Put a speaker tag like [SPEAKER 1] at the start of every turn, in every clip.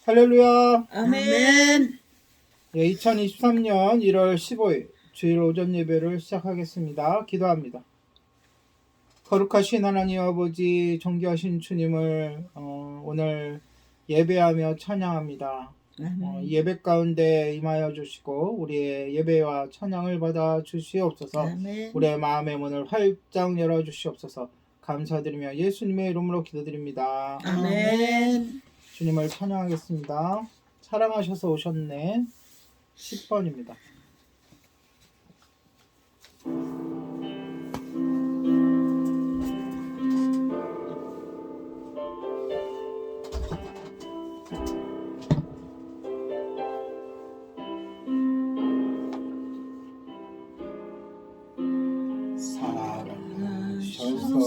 [SPEAKER 1] 할렐루야.
[SPEAKER 2] 아멘.
[SPEAKER 1] 2023년 1월 15일 주일 오전 예배를 시작하겠습니다. 기도합니다. 거룩하신 하나님 아버지, 존귀하신 주님을 오늘 예배하며 찬양합니다. 예배 가운데 임하여 주시고 우리의 예배와 찬양을 받아 주시옵소서.
[SPEAKER 2] 아멘.
[SPEAKER 1] 우리의 마음의 문을 활짝 열어 주시옵소서. 감사드리며 예수님의 이름으로 기도드립니다.
[SPEAKER 2] 아멘.
[SPEAKER 1] 주님을 찬양하겠습니다. 사랑하셔서 오셨네. 10번입니다. 사랑하셔서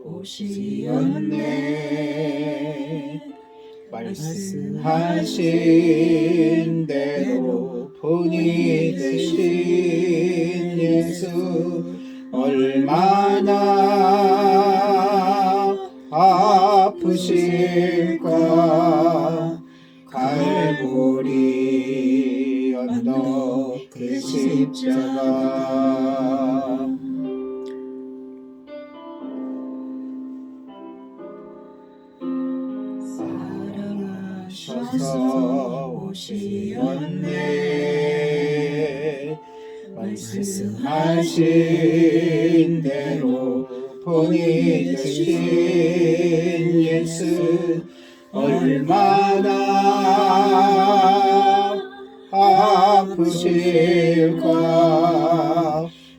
[SPEAKER 1] 오시었네. 말씀하신 대로 본이 되신 예수, 얼마나 아프실까. 갈보리 언덕 그 십자가. 사랑하셔서 오시었네. 말씀하신 대로 본이 되신 예수, 얼마나 아프실까.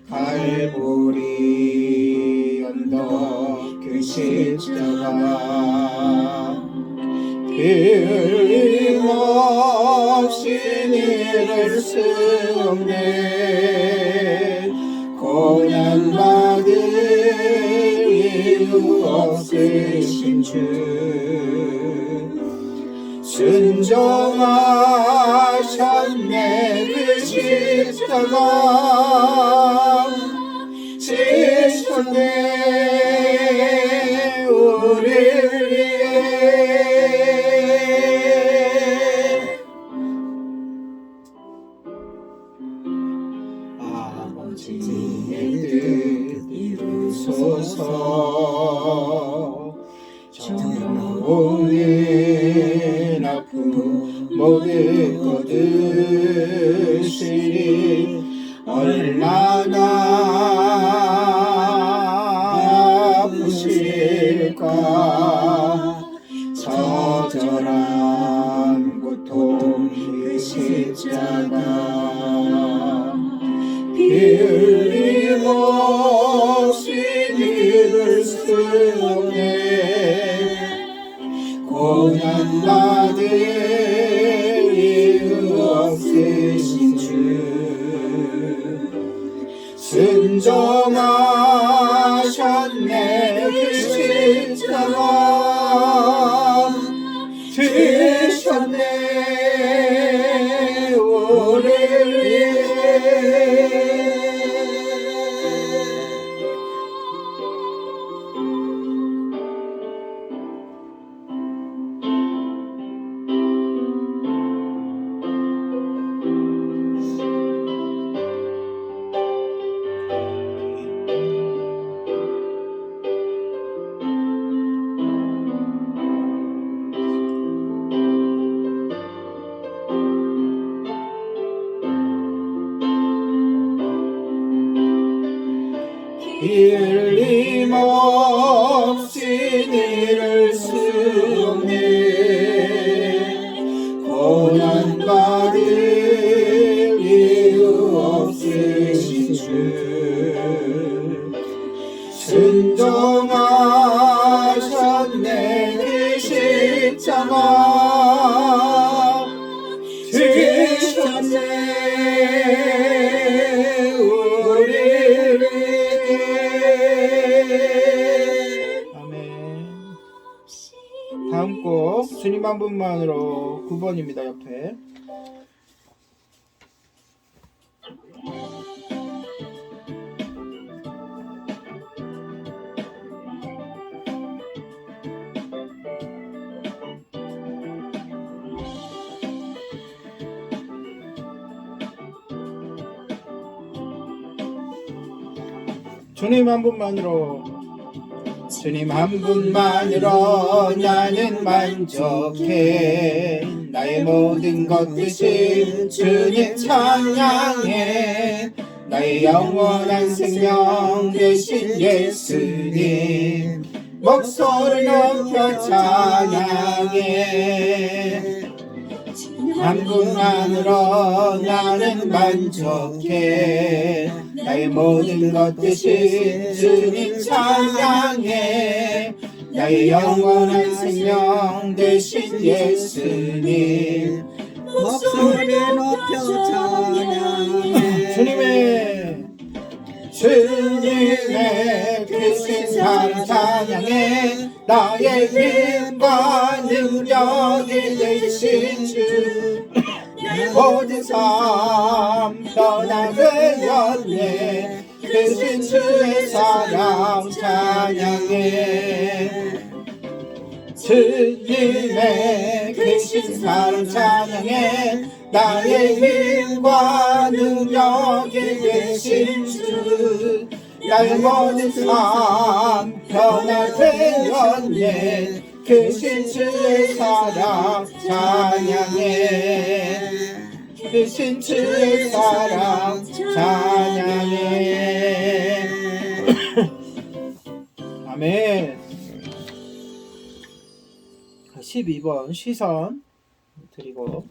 [SPEAKER 1] 갈보리 언덕 그 십자가. 틀림없이 이를 쓰네. 고난받을 이유 없으신 주, 순종하셨네. 그 십자가 지셨네. 우리를 위해. 아버지의 뜻 이루소서. 정오는 아픔 모두 거두시리. 얼마나 아프실까. 처절한 고통 그 십자가. 피 흘림 없이 이룰 수 없네. 고난받을 이유 없으신 주, 순종하셨네. 그 십자가 지셨네. 우리를 위해. 흘림 없이 이룰 수 없네. 고난받을 이유 없으신 주, 순종하셨네. 그 십자가 지셨네. 우리를 다음 곡 주님 한 분만으로 9번입니다. 옆에 주님 한 분만으로 주님 한 분만으로 나는 만족해 나의 모든 것 대신 주님 찬양해 나의 영원한 생명 되신 예수님 목소리 높여 찬양해 한 분만으로 나는 만족해 나의 모든 것 대신 주님 찬양해 나의 영원한 생명 되신 예수님
[SPEAKER 2] 목소리 높여 찬양해
[SPEAKER 1] 주님의 크신 사랑 찬양해 나의 힘과 능력이 되신 주 모든 삶 변화되었네 크신 주의 사랑 찬양해 주님의 크신 사랑 찬양해 나의 힘과 능력이 되신 주 나의 모든 삶 변화되었네 크신 주의 사랑 찬양해 크신 주의 사랑 찬양해 아멘. 12번 시선 드리고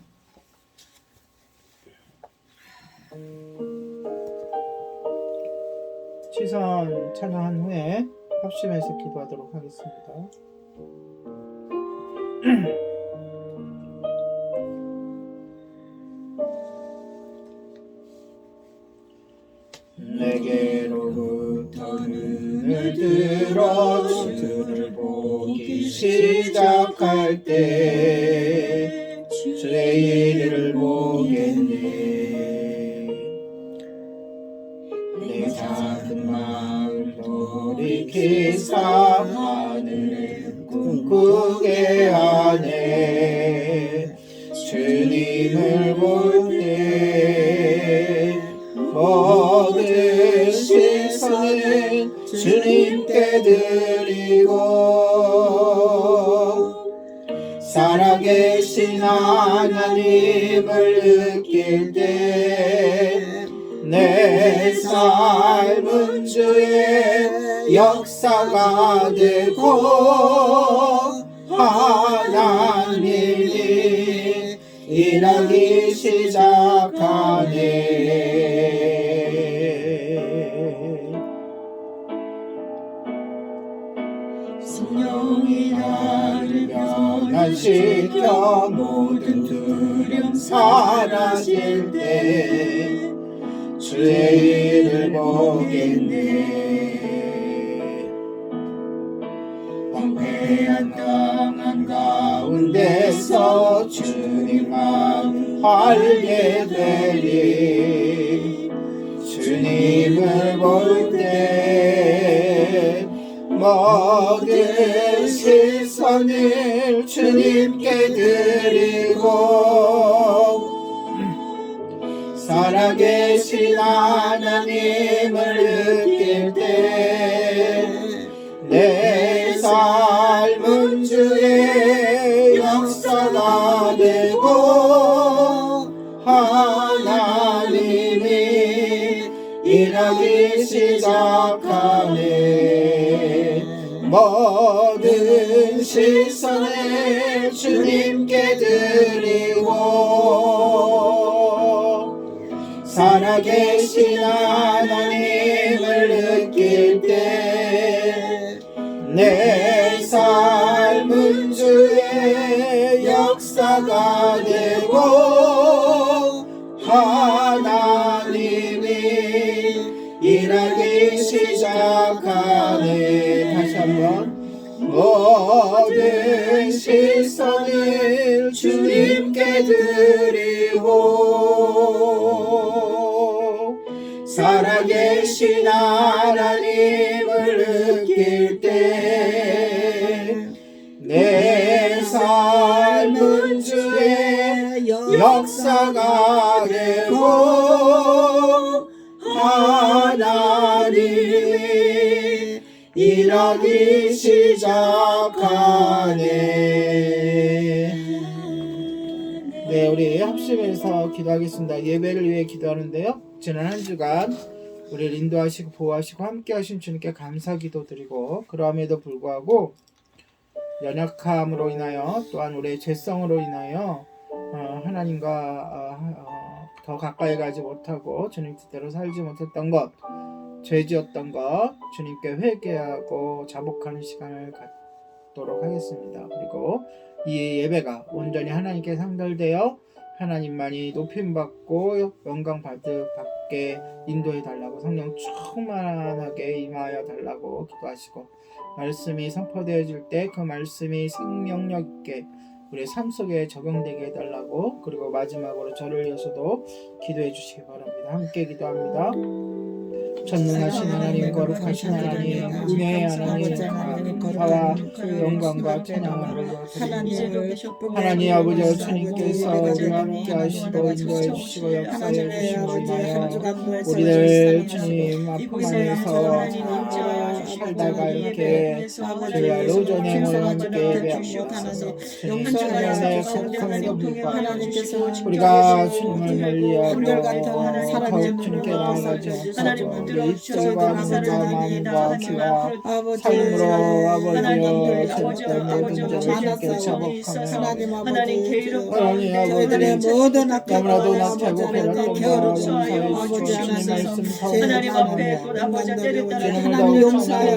[SPEAKER 1] 시선 찬양한 후에 합심해서 기도하도록 하겠습니다. 내게로부터 눈을 들어 주를 보기 시작할 때 주의 일을 보겠네 내 작은 마음 돌이키사 하늘을 꿈꾸게 하네 주님을 볼 때 모든 시선은 주님께 드리고 살아계신 하나님을 느낄 때 내 삶은 주의 역사가 되고 하나님이 일하기 시작하네 성령이 나를 변화시켜 모든 두려움 사라질 때 주의 일을 보겠네 황폐한 땅 가운데서 주님만 알게 되리 주님을 볼 때 모든 시선을 주님께 드리고 살아계신 하나님을 느낄 때 내 삶은 주의 역사가 되고 하나님이 일하기 시작하네 모든 시선을 주님께 드리고 살아계신 하나님을 느낄 때 내 삶은 주의 역사가 되고 하나님이 일하기 시작하네 다시 한번 모든 시선을 주님께 드리고 살아계신 하나님을 느낄 때 내 삶은 주의 역사가 되고 하나님이 일하기 시작하네. 네, 우리 합심해서 기도하겠습니다. 예배를 위해 기도하는데요. 지난 한 주간 우리를 인도하시고 보호하시고 함께 하신 주님께 감사 기도드리고, 그럼에도 불구하고 연약함으로 인하여 또한 우리의 죄성으로 인하여 하나님과 더 가까이 가지 못하고 주님 뜻대로 살지 못했던 것, 죄지었던 것 주님께 회개하고 자복하는 시간을 갖도록 하겠습니다. 그리고 이 예배가 온전히 하나님께 상달되어 하나님만이 높임받고 영광 받게 인도해 달라고, 성령 충만하게 임하여 달라고 기도하시고, 말씀이 선포되어질 때 그 말씀이 생명력 있게 우리의 삶 속에 적용되게 해달라고, 그리고 마지막으로 저를 위해서도 기도해 주시기 바랍니다. 함께 기도합니다. 전능하신 하나님, 거룩하신 하나님, 은혜의 하나님, 감사와 영광과 찬양을 하나님 아버지 주님께서 우리와 함께 하시고 인도해 주시고 역사해 주시고 인하여 우리들 주님 아픔 안에서 살다가 이렇게 주의 로전에 모여 함께 예배하고 주님 성령의 거룩함에도 불구하고 우리가 주님을 멀리하고 더욱 주님께 나아가지 못하고 우리 입술과 눈과 마음과 귀와 삶으로 아버지여 절대로 모든 점을 주께 자복하며 하나님 아버지 너무나도 나태하고 괴롭던 것 용서해 주시니 말씀
[SPEAKER 3] 하나님 앞에 또 아버지 때렸다는
[SPEAKER 1] 하나님
[SPEAKER 3] 용서하여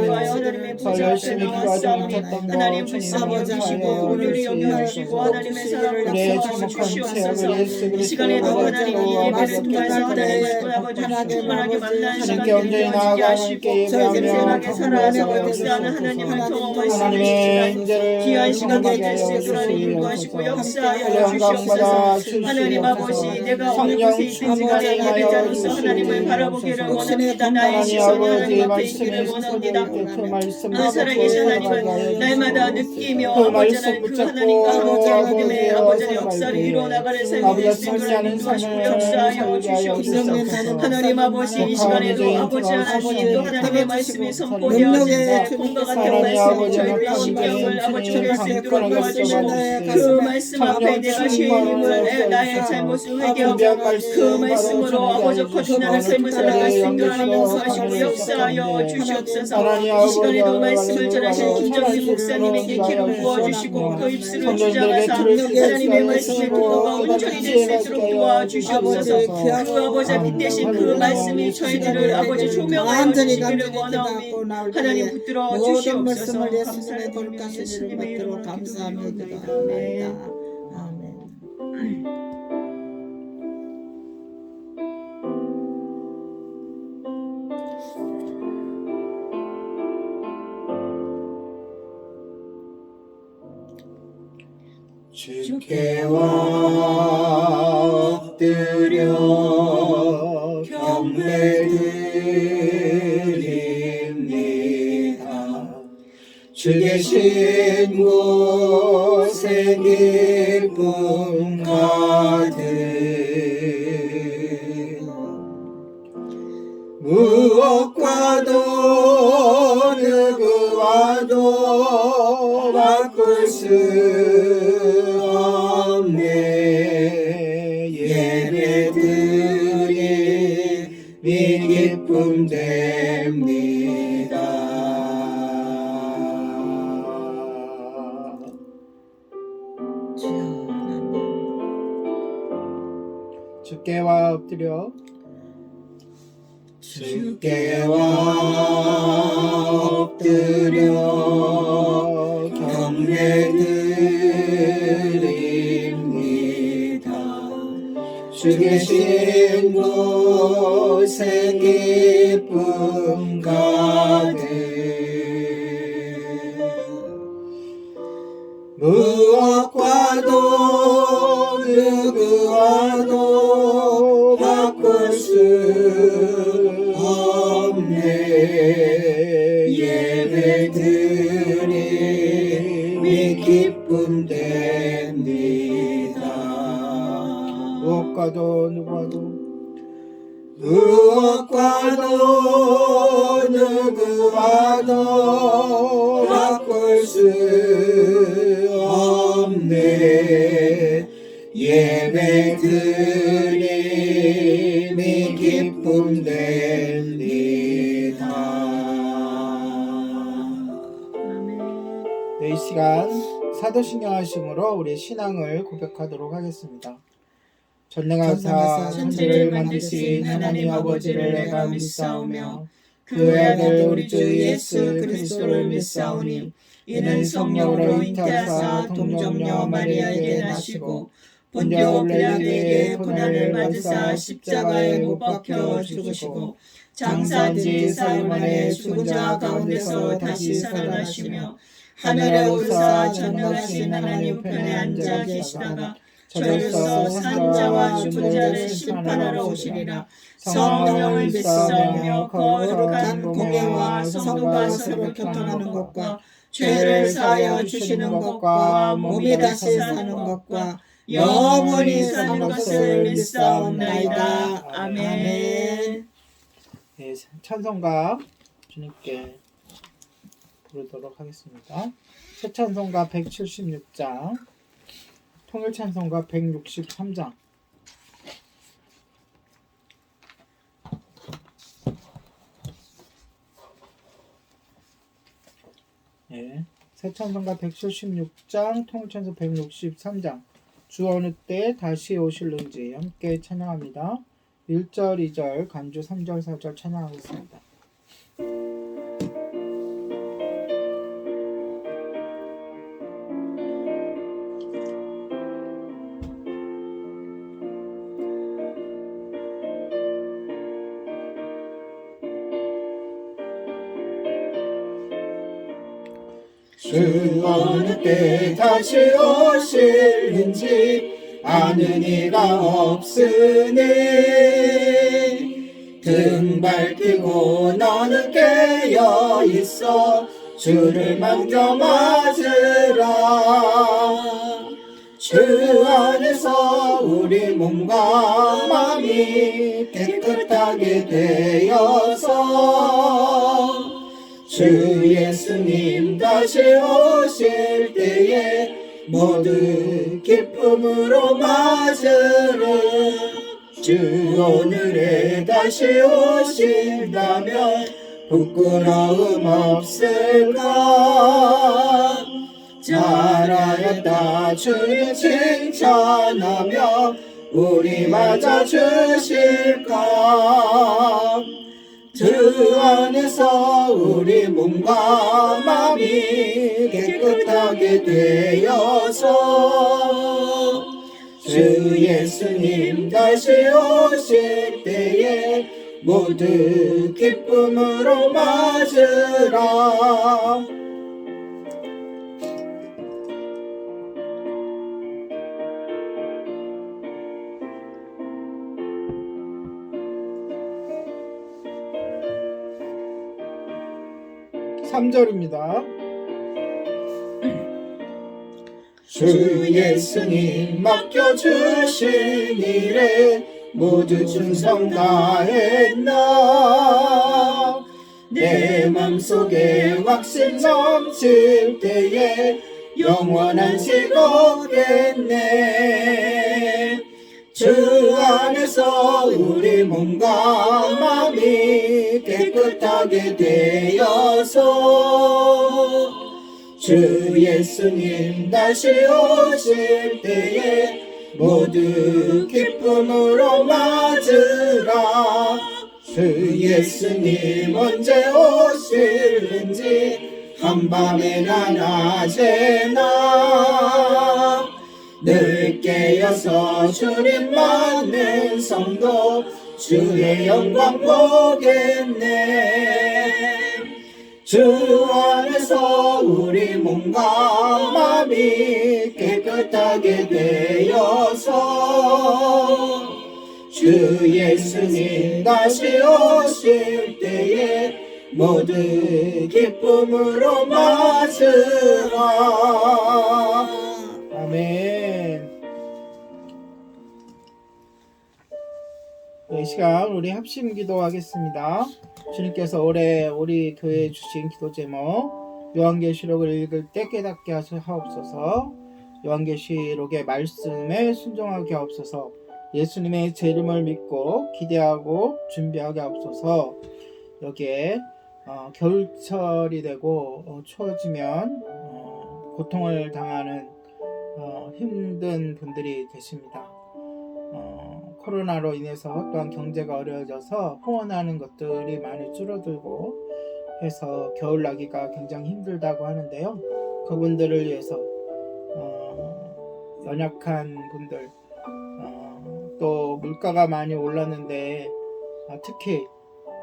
[SPEAKER 1] 더 열심히 기도하지 못했던 것
[SPEAKER 3] 하나님
[SPEAKER 1] 주님
[SPEAKER 3] 불쌍히 여기시고 우리를 여겨주시고 하나님의 사랑으로
[SPEAKER 1] 우리의
[SPEAKER 3] 감싸 주시옵소서.
[SPEAKER 1] 참혹한
[SPEAKER 3] 이 시간에도 하나님 이 예배를 통해서 하나님을 또 아버지 충만하게 만난 시간이 되게 하시고 생생하게 살아가고 역사하는 하나님을 경험할 수 있는 시간, 귀한 시간 되게 해주시고 하나님 인도하시고 역사하여 주시옵소서. 하나님 아버지 내가 어느 곳에 있든지 간에 예배자로서 하나님을 바라보기를 원합니다. 나의 시선이 하나님 앞에 있기를 원합니다. 살아계신 하나님은 날마다 느끼며 아버지는 그 하나님과 함께 하나님의 아버지의 역사를 이루어나가는 삶이 될 수 있도록 인도하시고 역사하여 주시옵소서. 하나님 아버지 이 시간에도 아버지 하나님 또 하나님의 말씀이 선포되어진다. 본과 같은 말씀이 저희의 심령을 아버지를 할 수 있도록 도와주시고 그 말씀 앞에 내가 죄인임을 나의 잘못을 회개하고 그 말씀으로 아버지 거듭나는 삶을 살아갈 수 있도록 용서하시고 역사하여 주시옵소서. 이 시간에도 말씀을 전하신 김정희 목사님에게 기름 부어주시고 그 입술을 주장하사 하나님의 말씀의 통로가 온전히 될 수 있도록 도와주시옵소서. 그 아버지 빛 대신 그 말씀이 저희들을 아버지 조명하여 주시기를 원하오니 하나님 붙들어 주시옵소서. 감사를 드리며 예수님의 이름으로 기도드리옵나이다. 아멘.
[SPEAKER 2] 주께와 엎드려 경배드립니다. 주 계신 곳에 기쁨 가득 무엇과도 누구와도 바꿀 수 없네. 예배드림이 기쁨 됩니다.
[SPEAKER 1] 주께와 엎드려
[SPEAKER 2] 엎드려 경배드립니다. 주 계신 곳에 기쁨 가득 무엇과도 누구와도 바꿀 수 없네. 예배드림이 기쁨 됩니다.
[SPEAKER 1] 무엇과도 누구와도
[SPEAKER 2] 무엇과도 누구와도 바꿀 수 없네. 예배 드림이 기쁨 됩니다.
[SPEAKER 1] 네, 이 시간 사도신경 하심으로 우리 신앙을 고백하도록 하겠습니다. 전능하사 천지를 만드신 하나님 아버지를 내가 믿사오며
[SPEAKER 3] 그 아들 우리 주 예수 그리스도를 믿사오니 이는 성령으로 잉태하사 동정녀 마리아에게 나시고 본디오 빌라도에게 고난을 받으사 십자가에 못 박혀 죽으시고 장사지 사흘 만에 죽은 자 가운데서 다시 살아나시며 하늘에 오르사 전능하신 하나님 편에 앉아 계시다가 저로서 산자와 죽은 자를 심판하러 오시리라. 성령을 믿사오며 거룩한 공예와 성도가 서로 교통하는 것과 죄를 사하여 주시는 것과 몸이 다시 사는 것과 영원히 사는 것을 믿사옵나이다. 아멘.
[SPEAKER 1] 네, 찬송가 주님께 부르도록 하겠습니다. 새 찬송가 176장, 통일 찬송가 163장. 네, 새 찬송가 176장, 통일 찬송 163장. 주 어느 때 다시 오실는지 함께 찬양합니다. 1절, 2절, 간주 3절, 4절 찬양하겠습니다.
[SPEAKER 2] 주 어느 때 다시 오실는지 아는 이가 없으니 등 밟히고 너는 깨어 있어 주를 만져 맞으라. 주 안에서 우리 몸과 마음이 깨끗하게 되어서 주 예수님 다시 오실 때에 모두 기쁨으로 맞으라. 주 오늘에 다시 오신다면 부끄러움 없을까. 잘하였다 주님 칭찬하며 우리 맞아주실까. 주 안에서 우리 몸과 마음이 깨끗하게 되어서 주 예수님 다시 오실 때에 모두 기쁨으로 맞으라.
[SPEAKER 1] 삼절입니다
[SPEAKER 2] 주 예수님 맡겨주신 일에 모두 충성 다했나. 내 맘속에 확신 넘칠 때에 영원한 식 얻겠네. 주 안에서 우리 몸과 마음이 깨끗하게 되어서 주 예수님 다시 오실 때에 모두 기쁨으로 맞으라. 주 예수님 언제 오실는지 한밤이나 낮에나 늘 깨어서 주님 맞는 성도 주의 영광 보겠네. 주 안에서 우리 몸과 마음이 깨끗하게 되어서 주 예수님 다시 오실 때에 모두 기쁨으로 맞으라.
[SPEAKER 1] 아멘. 이 시간 우리 합심 기도하겠습니다. 주님께서 올해 우리 교회에 주신 기도 제목 요한계시록을 읽을 때 깨닫게 하옵소서. 요한계시록의 말씀에 순종하게 하옵소서. 예수님의 제 이름을 믿고 기대하고 준비하게 하옵소서. 여기에 겨울철이 되고 추워지면 고통을 당하는 힘든 분들이 계십니다. 코로나로 인해서 또한 경제가 어려워져서 후원하는 것들이 많이 줄어들고 해서 겨울 나기가 굉장히 힘들다고 하는데요. 그분들을 위해서 연약한 분들, 또 물가가 많이 올랐는데 특히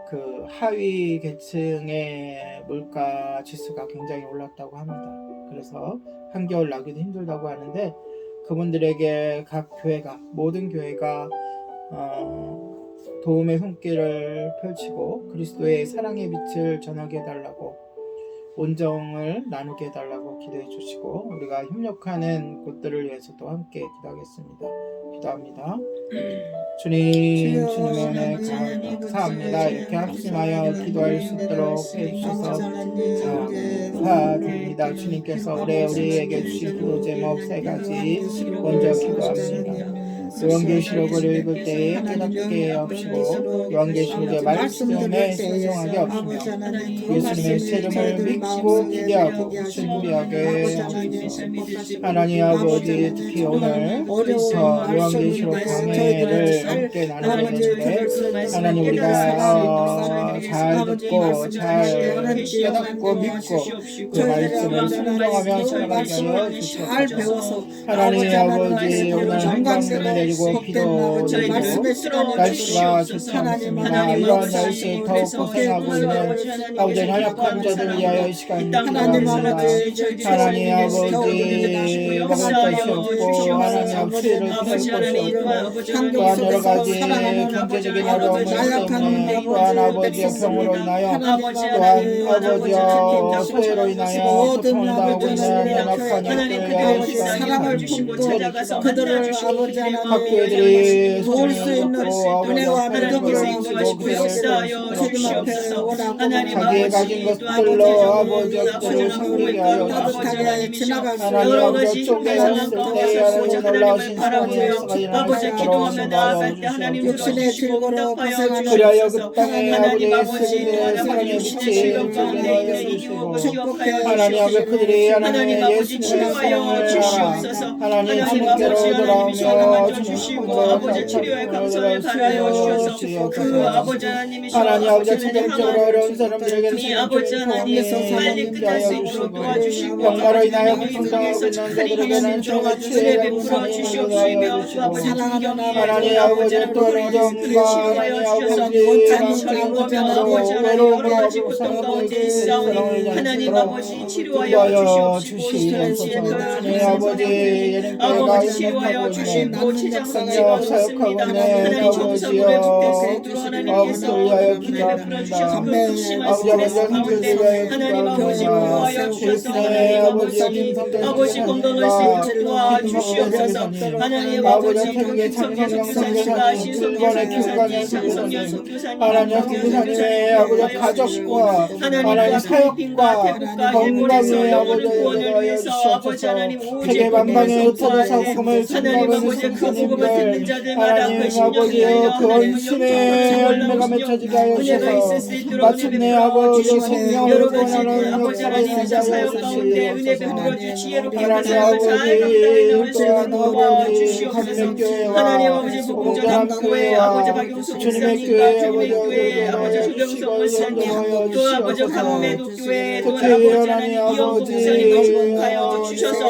[SPEAKER 1] 그 하위 계층의 물가 지수가 굉장히 올랐다고 합니다. 그래서 한겨울 나기도 힘들다고 하는데 그분들에게 각 교회가, 모든 교회가 도움의 손길을 펼치고 그리스도의 사랑의 빛을 전하게 해달라고, 온정을 나누게 해달라고 기도해 주시고 우리가 협력하는 곳들을 위해서도 함께 기도하겠습니다. 기도합니다. 주님, 주님의 은혜 감사합니다. 이렇게 합심하여 기도할 수 있도록 해주셔서 감사드립니다. 주님께서 올해 우리에게 주신 기도 제목 3가지 먼저 기도합니다. 요한계시록을 읽을 때에 깨닫게 하옵시고 요한계시록의 말씀에 순종하게 하옵시며 예수님의 이름을 믿고 기대하고 준비하게 하옵소서. 하나님 아버지, 특히 오늘부터 요한계시록 강해를 함께 나누는데 하나님 우리가 잘 듣고 잘 깨닫고 믿고 그 말씀을 순종하며 살아가게 하여 주시옵소서. 하나님 아버지, 오늘 한강을 내리고 비도 내리고 날씨가 좋지 않습니다. 이러한 날씨에 더욱 고생하고 있는 아버지 연약한 자들을 위하여 이 시간 기도합니다. 하나님 아버지, 먹을 것이 없고 하나님 수혜를 피할 것이 없고 또한 여러 가지 경제적인 어려움을 때문에 또한 아버지의 병으로 인하여 또한 아버지의 소외로 인하여 고통을 당하고 있는 연약한 이들을 위하여
[SPEAKER 3] 사랑을 품고 그들을 아버지 하나님
[SPEAKER 1] 학교들이
[SPEAKER 3] 도울 수 있는 은혜와 믿음으로
[SPEAKER 1] 자기의 가진 것들로 아버지의 것들을 섬기게 하여
[SPEAKER 3] 따뜻하게 지나갈
[SPEAKER 1] 하나님 아버지 쫓겨났을 때에 하나님 놀라우신 사랑의 역사가 일어날 수 있도록 인도하여 주시옵소서.
[SPEAKER 3] 육신의 질고로 고생하는
[SPEAKER 1] 그리하여 그 땅에 아버지의 세계의 사랑의 빛이 인도하여 주시고 하나님 아버지 그들이 하나님의 예수님의 사랑을 알아 하나님 주님께로 돌아오며 주시고 아버지 치료의 감사를 바라여 주시옵소서. 그 아버지 하나님 아버지 체력적으로 어려운 사람들에게 아버지 하나님께서 빨리 끝날 수 있도록 도와주시고 병나로 인하여 고통당하고 있는 자들에게는 주가 치료를 베풀어 주시옵시며 하나님 아버지 또 어려움과 하나님 아버지 외로움을 아버지 고통 가운데 있사오니 하나님 아버지 치료하여 주시옵소서. 주님 아버지 예능교회가
[SPEAKER 3] 치료하여 주시고
[SPEAKER 1] 제작성을 사역하고 있는 아버지여 아버지를 위하여 기도합니다.
[SPEAKER 3] 하나님 아버지 보호하여 주셔서 아버지 건강을 도와주시옵소서. 하나님 아버지 김성경 교사님과 신성교 교사님 장성현 선교사님
[SPEAKER 1] 하나님 아버지 가족과 하나님 사역과 건강의 아버지 구원을 위해서 아버지 하나님 세계 만방에 흩어져서 복음을 전하고 있는
[SPEAKER 3] 복음을 듣는 자들마다
[SPEAKER 1] 하나님 아버지여 그 원신의 열매가 맺혀지게 하여 주셔서 마침내 아버지 생명을 구원하는 역사가 있는 자여
[SPEAKER 3] 가운데 은혜 베풀어 주시기로
[SPEAKER 1] 하나님 아버지 또한 아버지 감명교회와
[SPEAKER 3] 하나님 아버지 복음전함교회 아버지 박용수 목사님과 주님의 교회 아버지 조경석 목사님 또 아버지 강매도 교회 또 아버지 하나님 이영국 목사님 축복하여 주셔서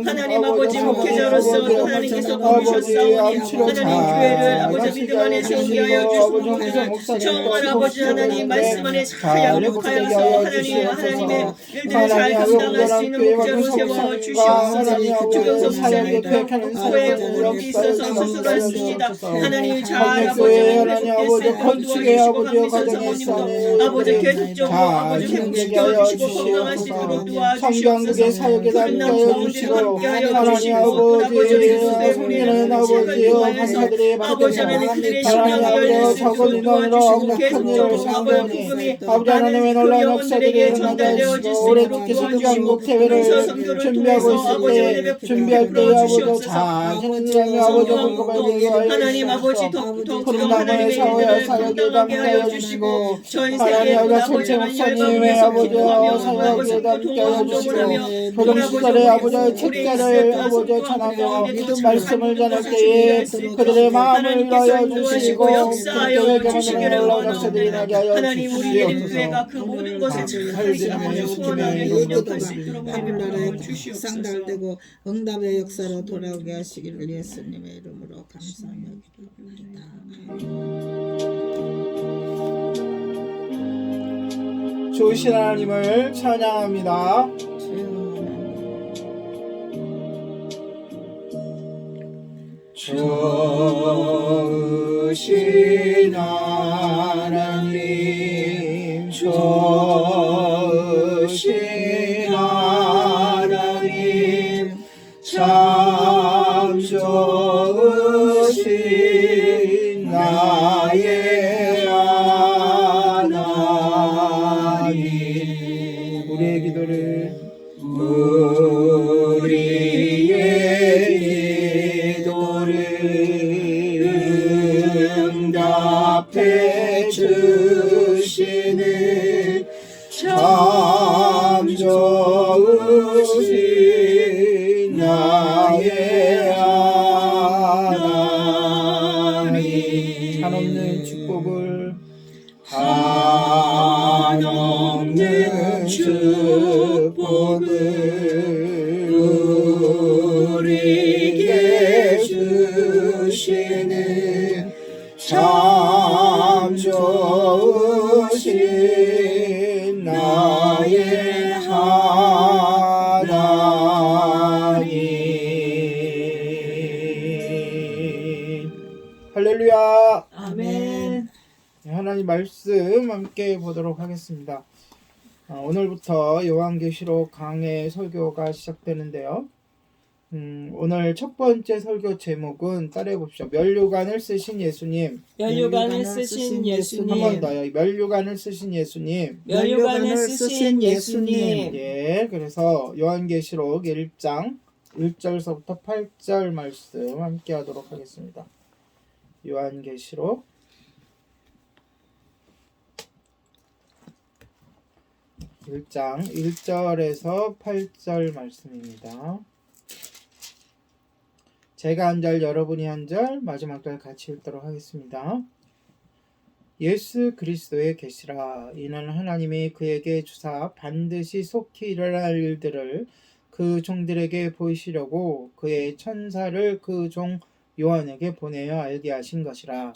[SPEAKER 3] 하나님 아버지 목회자로서 하나님께서 부르셨사오니 하나님 교회를 아버지 믿음 안에 세우게 하여 주시옵소서. 정말 아버지 하나님 말씀 안에 잘 양육하여서 하나님의 일들을 잘 감당할 수 있는 목자로 세워 주시옵소서. 조경석 목사님 교회 부분이 있어서 수술하십니다. 하나님 잘 아버지
[SPEAKER 1] 건축의 아버지여 가정에서
[SPEAKER 3] 아버지 계속적으로 아버지 회복시켜주시고 건강할 수 있도록 도와주시옵소서.
[SPEAKER 1] 사역에 담겨 주시고 하나님 아버지 성령은 아버지여 판사들의
[SPEAKER 3] 아버지 하나님 그들의
[SPEAKER 1] 하나님
[SPEAKER 3] 심령을
[SPEAKER 1] 아버지여
[SPEAKER 3] 열릴 수
[SPEAKER 1] 적은
[SPEAKER 3] 있도록
[SPEAKER 1] 인원으로
[SPEAKER 3] 도와주시고
[SPEAKER 1] 엄격한 일을
[SPEAKER 3] 계속적으로 아버지
[SPEAKER 1] 상대하니
[SPEAKER 3] 복음이
[SPEAKER 1] 아버지 하나님의
[SPEAKER 3] 많은 그
[SPEAKER 1] 놀라운
[SPEAKER 3] 영혼들에게
[SPEAKER 1] 역사들이
[SPEAKER 3] 전달되어질
[SPEAKER 1] 일어나시고
[SPEAKER 3] 수
[SPEAKER 1] 올해
[SPEAKER 3] 있도록
[SPEAKER 1] 특히
[SPEAKER 3] 도와주시고
[SPEAKER 1] 수주한국
[SPEAKER 3] 은사
[SPEAKER 1] 대회를
[SPEAKER 3] 선교를
[SPEAKER 1] 준비하고
[SPEAKER 3] 통해서 아버지
[SPEAKER 1] 있을
[SPEAKER 3] 은혜
[SPEAKER 1] 때
[SPEAKER 3] 베풀어
[SPEAKER 1] 준비할 때 아버지
[SPEAKER 3] 주시옵소서.
[SPEAKER 1] 자신을 아버지 공급하여
[SPEAKER 3] 하나님 아버지 더욱더 하나님의 일들을 감당하게 하여 주시고 저희 세계에 아버지 하나님 열방에서 기도하며 공부하고 싶고 동원운동을 하며
[SPEAKER 1] 교정 시절에 아버지의 책자를 아버지 전하며 말씀을 전할 때에 그들의 마음을 열어 주시고
[SPEAKER 3] 역사하여 주시기를
[SPEAKER 1] 역사들이 나게
[SPEAKER 3] 원합니다.
[SPEAKER 1] 하여
[SPEAKER 3] 하나님 우리 예림 교회가 그 모든 것을
[SPEAKER 1] 주시옵소서.
[SPEAKER 3] 충원하게 협력할 수 있도록
[SPEAKER 4] 하늘나라에
[SPEAKER 3] 우리 주시옵소서.
[SPEAKER 4] 상달되고 응답의 역사로 돌아오게 하시기를 예수님의 이름으로 감사하며 기도합니다.
[SPEAKER 1] 좋으신 하나님을 찬양합니다.
[SPEAKER 2] 좋으신 하나님 좋으신 하나님 참 좋으신 나의 하나님
[SPEAKER 1] 우리의 기도를
[SPEAKER 2] 우리의 기도를 응답해 주시는 참 좋으신 나의 하나님
[SPEAKER 1] 한없는 축복을
[SPEAKER 2] 한없는 축복을 우리에게 주시는 참 좋으신 나의 하나님.
[SPEAKER 1] 할렐루야.
[SPEAKER 3] 아멘.
[SPEAKER 1] 하나님 말씀 함께 보도록 하겠습니다. 오늘부터 요한계시록 강해 설교가 시작되는데요. 오늘 첫 번째 설교 제목은 따라해 봅시다. 면류관을 쓰신 예수님.
[SPEAKER 3] 면류관을 쓰신 예수님.
[SPEAKER 1] 한 번 더요. 면류관을 쓰신 예수님.
[SPEAKER 3] 면류관을 쓰신 예수님.
[SPEAKER 1] 예, 그래서 요한계시록 1장 1절서부터 8절 말씀 함께 하도록 하겠습니다. 요한계시록 1장 1절에서 8절 말씀입니다. 제가 한 절, 여러분이 한 절, 마지막까지 같이 읽도록 하겠습니다. 예수 그리스도의 계시라. 이는 하나님이 그에게 주사 반드시 속히 일어날 일들을 그 종들에게 보이시려고 그의 천사를 그 종 요한에게 보내어 알게 하신 것이라.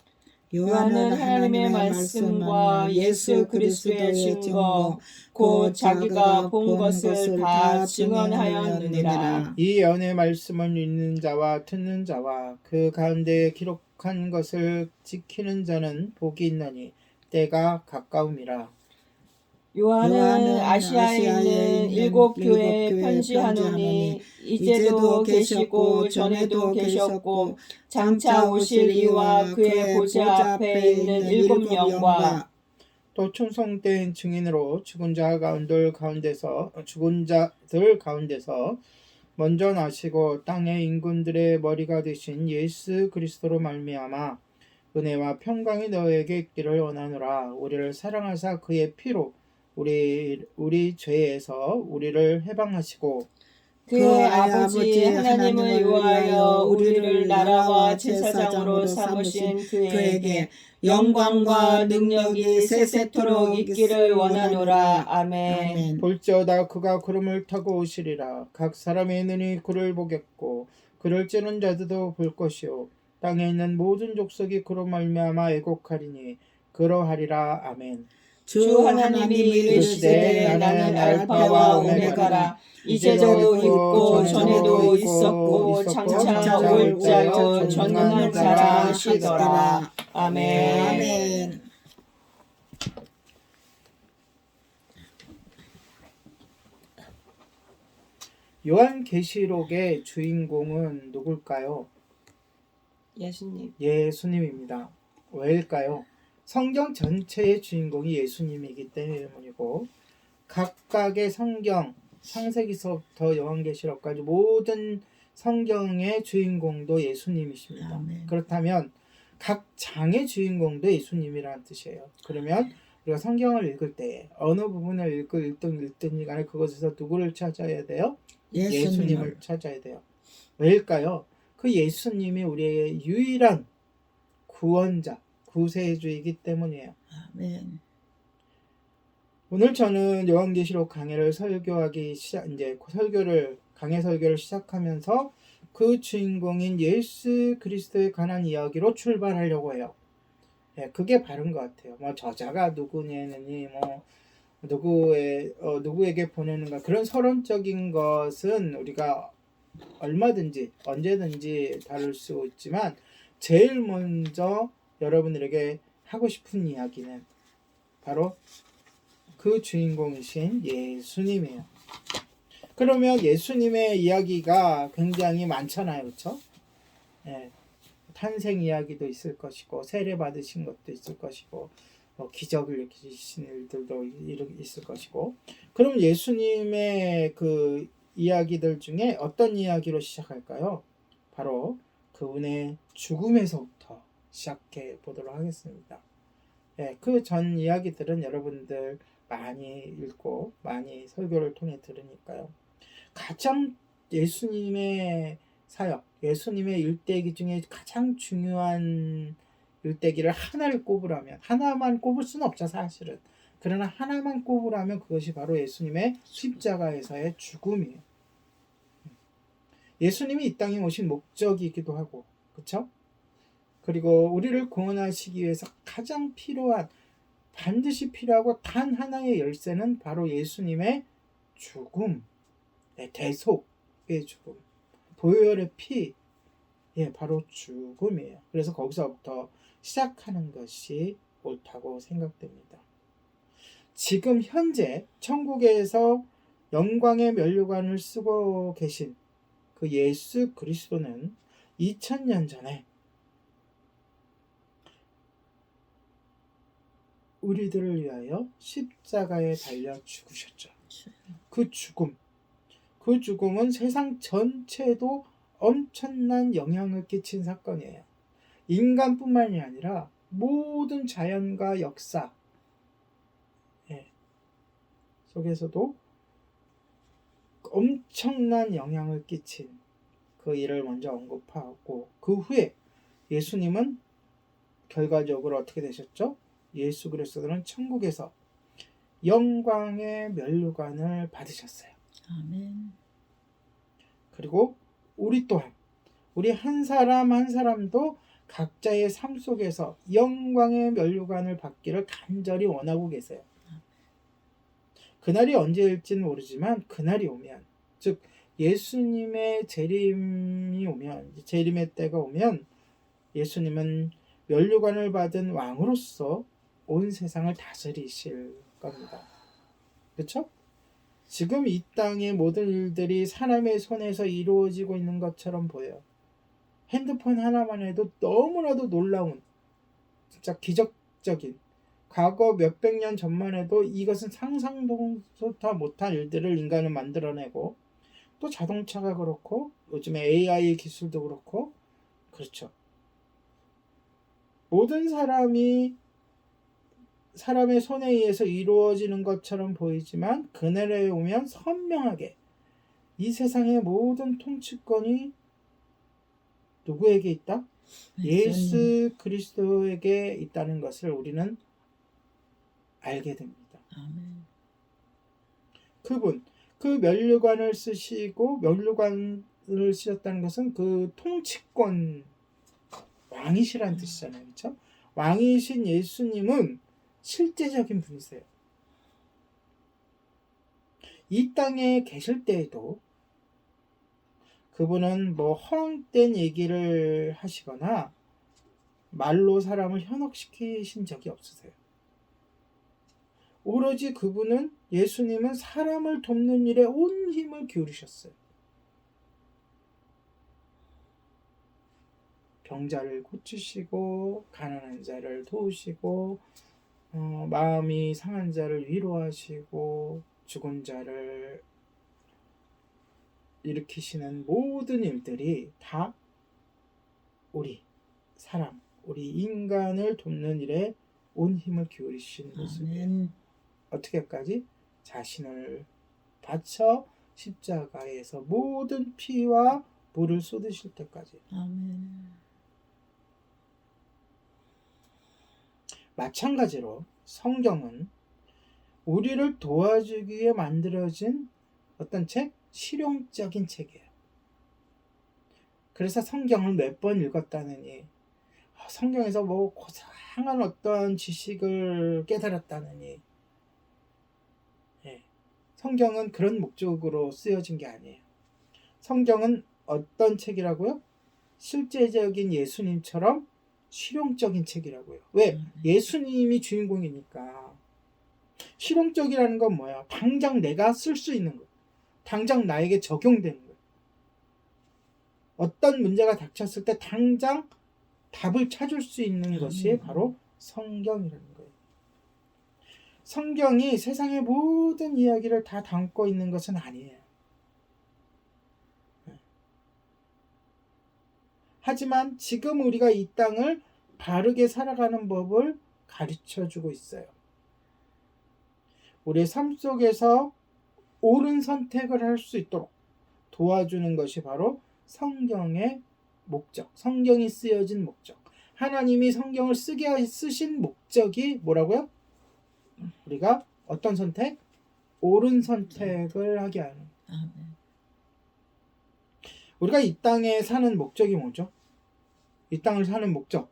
[SPEAKER 3] 요한은 하나님의 말씀과 예수 그리스도의 증거 곧 자기가 본 것을 다 증언하였느니라.
[SPEAKER 1] 이 예언의 말씀을 읽는 자와 듣는 자와 그 가운데 기록한 것을 지키는 자는 복이 있나니 때가 가까움이라.
[SPEAKER 3] 요한은 아시아에 있는 일곱 교회에 편지하노니 이제도 계시고 전에도 계셨고 장차 오실 이와 그의 보좌 앞에 있는 일곱 영과
[SPEAKER 1] 또 충성된 증인으로 죽은 자들 가운데서 먼저 나시고 땅의 인군들의 머리가 되신 예수 그리스도로 말미암아 은혜와 평강이 너에게 있기를 원하노라. 우리를 사랑하사 그의 피로 우리 죄에서 우리를 해방하시고
[SPEAKER 3] 그의 아버지 하나님을 위하여 우리를 나라와 제사장으로 삼으신 그에게 영광과 능력이 세세토록 있기를 원하노라. 아멘.
[SPEAKER 1] 볼지어다 그가 구름을 타고 오시리라. 각 사람의 눈이 그를 보겠고 그를 찌는 자들도 볼 것이요 땅에 있는 모든 족속이 그로 말미암아 애곡하리니 그러하리라. 아멘.
[SPEAKER 3] 주 하나님이 이르시되 나는 알파와 오메가라. 이제도 있고 전에도 있었고 장차 올 자요 전능한 자라 하시더라. 아멘.
[SPEAKER 4] 아멘.
[SPEAKER 1] 요한계시록의 주인공은 누굴까요?
[SPEAKER 3] 예수님.
[SPEAKER 1] 예수님입니다. 왜일까요? 성경 전체의 주인공이 예수님이기 때문이고 각각의 성경, 창세기서부터 요한계시록까지 모든 성경의 주인공도 예수님이십니다.
[SPEAKER 4] 아멘.
[SPEAKER 1] 그렇다면 각 장의 주인공도 예수님이라는 뜻이에요. 그러면 우리가 성경을 읽을 때 어느 부분을 읽든 간에 그것에서 누구를 찾아야 돼요? 예수님을 찾아야 돼요. 왜일까요? 그 예수님이 우리의 유일한 구원자, 구세주이기 때문이에요.
[SPEAKER 4] 아멘.
[SPEAKER 1] 오늘 저는 요한계시록 강해 설교를 시작하면서 그 주인공인 예수 그리스도에 관한 이야기로 출발하려고 해요. 예, 그게 바른 것 같아요. 뭐 저자가 누구냐니 뭐 누구에게 보내는가 그런 서론적인 것은 우리가 얼마든지 언제든지 다룰 수 있지만 제일 먼저 여러분들에게 하고 싶은 이야기는 바로 그 주인공이신 예수님이에요. 그러면 예수님의 이야기가 굉장히 많잖아요. 그렇죠? 예, 탄생 이야기도 있을 것이고 세례 받으신 것도 있을 것이고 기적을 일으키신 일들도 있을 것이고 그럼 예수님의 그 이야기들 중에 어떤 이야기로 시작할까요? 바로 그분의 죽음에서부터 시작해 보도록 하겠습니다. 예, 그 전 이야기들은 여러분들 많이 읽고 많이 설교를 통해 들으니까요. 가장 예수님의 사역, 예수님의 일대기 중에 가장 중요한 일대기를 하나를 꼽으라면 하나만 꼽을 수는 없죠 사실은. 그러나 하나만 꼽으라면 그것이 바로 예수님의 십자가에서의 죽음이에요. 예수님이 이 땅에 오신 목적이기도 하고 그렇죠? 그리고 우리를 구원하시기 위해서 가장 필요한 반드시 필요하고 단 하나의 열쇠는 바로 예수님의 죽음, 대속의 죽음, 보혈의 피, 바로 죽음이에요. 그래서 거기서부터 시작하는 것이 옳다고 생각됩니다. 지금 현재 천국에서 영광의 면류관을 쓰고 계신 그 예수 그리스도는 2000년 전에 우리들을 위하여 십자가에 달려 죽으셨죠. 그 죽음은 세상 전체에도 엄청난 영향을 끼친 사건이에요. 인간뿐만이 아니라 모든 자연과 역사 속에서도 엄청난 영향을 끼친 그 일을 먼저 언급하고 그 후에 예수님은 결과적으로 어떻게 되셨죠? 예수 그리스도는 천국에서 영광의 면류관을 받으셨어요.
[SPEAKER 4] 아멘.
[SPEAKER 1] 그리고 우리 또한 우리 한 사람 한 사람도 각자의 삶 속에서 영광의 면류관을 받기를 간절히 원하고 계세요. 그날이 언제일지는 모르지만 그날이 오면 즉 예수님의 재림의 때가 오면 예수님은 면류관을 받은 왕으로서 온 세상을 다스리실 겁니다. 그렇죠? 지금 이 땅의 모든 일들이 사람의 손에서 이루어지고 있는 것처럼 보여요. 핸드폰 하나만 해도 너무나도 놀라운 진짜 기적적인 과거 몇백 년 전만 해도 이것은 상상도 못한 일들을 인간은 만들어내고 또 자동차가 그렇고 요즘에 AI 기술도 그렇고 그렇죠. 모든 사람이 사람의 손에 의해서 이루어지는 것처럼 보이지만 그날에 오면 선명하게 이 세상의 모든 통치권이 누구에게 있다? 예수 그리스도에게 있다는 것을 우리는 알게 됩니다.
[SPEAKER 4] 아멘.
[SPEAKER 1] 그분, 그 면류관을 쓰시고 면류관을 쓰셨다는 것은 그 통치권 왕이시라는 뜻이잖아요. 그렇죠? 왕이신 예수님은 실제적인 분이세요. 이 땅에 계실 때에도 그분은 뭐 허황된 얘기를 하시거나 말로 사람을 현혹시키신 적이 없으세요. 오로지 그분은 예수님은 사람을 돕는 일에 온 힘을 기울이셨어요. 병자를 고치시고 가난한 자를 도우시고 마음이 상한 자를 위로하시고 죽은 자를 일으키시는 모든 일들이 다 우리 사람, 우리 인간을 돕는 일에 온 힘을 기울이신 모습이에요.
[SPEAKER 4] 아멘.
[SPEAKER 1] 어떻게까지? 자신을 바쳐 십자가에서 모든 피와 물을 쏟으실 때까지.
[SPEAKER 4] 아멘.
[SPEAKER 1] 마찬가지로 성경은 우리를 도와주기 위해 만들어진 어떤 책? 실용적인 책이에요. 그래서 성경을 몇 번 읽었다느니, 성경에서 뭐 고상한 어떤 지식을 깨달았다느니, 성경은 그런 목적으로 쓰여진 게 아니에요. 성경은 어떤 책이라고요? 실제적인 예수님처럼 실용적인 책이라고요. 왜? 예수님이 주인공이니까. 실용적이라는 건 뭐야? 당장 내가 쓸 수 있는 거. 당장 나에게 적용되는 거. 어떤 문제가 닥쳤을 때 당장 답을 찾을 수 있는 것이 바로 성경이라는 거예요. 성경이 세상의 모든 이야기를 다 담고 있는 것은 아니에요. 하지만 지금 우리가 이 땅을 바르게 살아가는 법을 가르쳐주고 있어요. 우리의 삶 속에서 옳은 선택을 할 수 있도록 도와주는 것이 바로 성경의 목적, 성경이 쓰여진 목적. 하나님이 성경을 쓰신 목적이 뭐라고요? 우리가 어떤 선택? 옳은 선택을 하게 하는.
[SPEAKER 4] 아멘.
[SPEAKER 1] 우리가 이 땅에 사는 목적이 뭐죠? 이 땅을 사는 목적.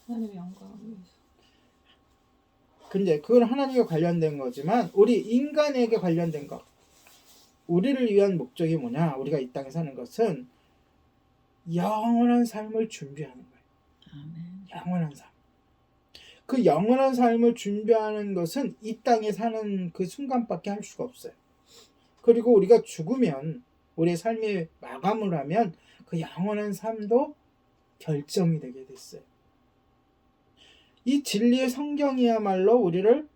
[SPEAKER 3] 하나님의 영광을 위해서.
[SPEAKER 1] 근데 그건 하나님과 관련된 거지만 우리 인간에게 관련된 것. 우리를 위한 목적이 뭐냐? 우리가 이 땅에 사는 것은 영원한 삶을 준비하는 거예요.
[SPEAKER 4] 아멘.
[SPEAKER 1] 영원한 삶. 그 영원한 삶을 준비하는 것은 이 땅에 사는 그 순간밖에 할 수가 없어요. 그리고 우리가 죽으면 우리의 삶이 마감을 하면 그 영원한 삶도 결정이 되게 됐어요. 이 진리의 성경이야말로 우리를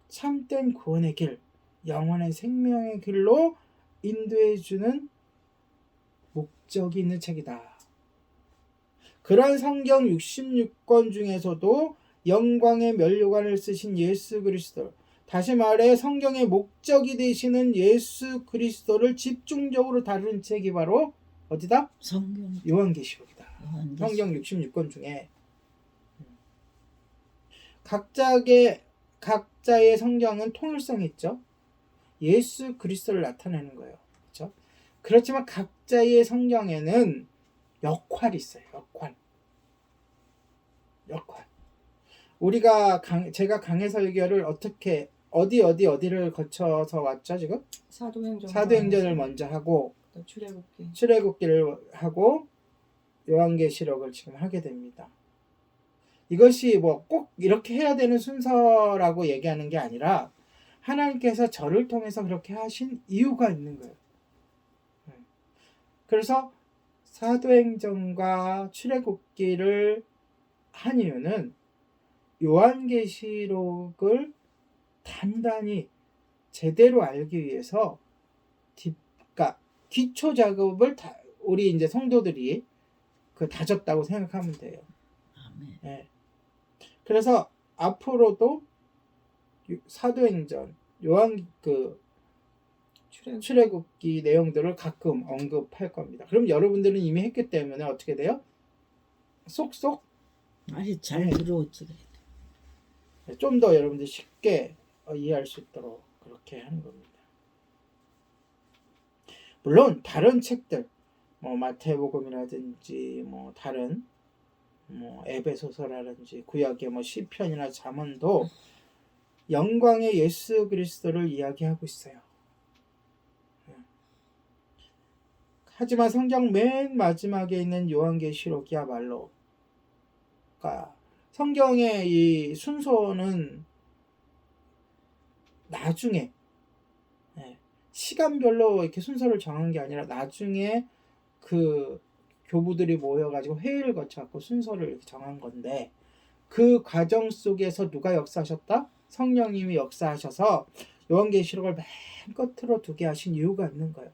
[SPEAKER 1] 참된 구원의 길, 영원한 생명의 길로 인도해주는 목적이 있는 책이다. 그러한 성경 66권 중에서도 영광의 면류관을 쓰신 예수 그리스도, 다시 말해 성경의 목적이 되시는 예수 그리스도를 집중적으로 다루는 책이 바로 어디다?
[SPEAKER 4] 성경.
[SPEAKER 1] 요한계시록이다. 성경 66권 중에 각자의 성경은 통일성이 있죠. 예수 그리스도를 나타내는 거예요. 그렇죠? 그렇지만 각자의 성경에는 역할이 있어요. 역할. 제가 강해 설교를 어떻게 어디를 거쳐서 왔죠 지금? 사도행전을 먼저 하고 출애굽기를 하고 요한계시록을 지금 하게 됩니다. 이것이 뭐 꼭 이렇게 해야 되는 순서라고 얘기하는 게 아니라 하나님께서 저를 통해서 그렇게 하신 이유가 있는 거예요. 그래서 사도행전과 출애굽기를 한 이유는 요한계시록을 단단히 제대로 알기 위해서 그러니까 기초 작업을 우리 이제 성도들이 다졌다고 생각하면 돼요.
[SPEAKER 4] 아멘.
[SPEAKER 1] 네. 그래서 앞으로도 사도행전, 출애굽기 내용들을 가끔 언급할 겁니다. 그럼 여러분들은 이미 했기 때문에 어떻게 돼요? 쏙쏙
[SPEAKER 4] 아주 잘 들어오지.
[SPEAKER 1] 좀 더 여러분들이 쉽게 이해할 수 있도록 그렇게 하는 겁니다. 물론 다른 책들, 뭐 마태복음이라든지 뭐 다른 뭐 에베소서라든지 구약의 뭐 시편이나 잠언도 영광의 예수 그리스도를 이야기하고 있어요. 하지만 성경 맨 마지막에 있는 요한계시록이야말로 성경의 이 순서는 나중에 시간별로 이렇게 순서를 정한 게 아니라 나중에 그 교부들이 모여가지고 회의를 거쳐갖고 순서를 이렇게 정한 건데 그 과정 속에서 누가 역사하셨다? 성령님이 역사하셔서 요한계시록을 맨 끝으로 두게 하신 이유가 있는 거예요.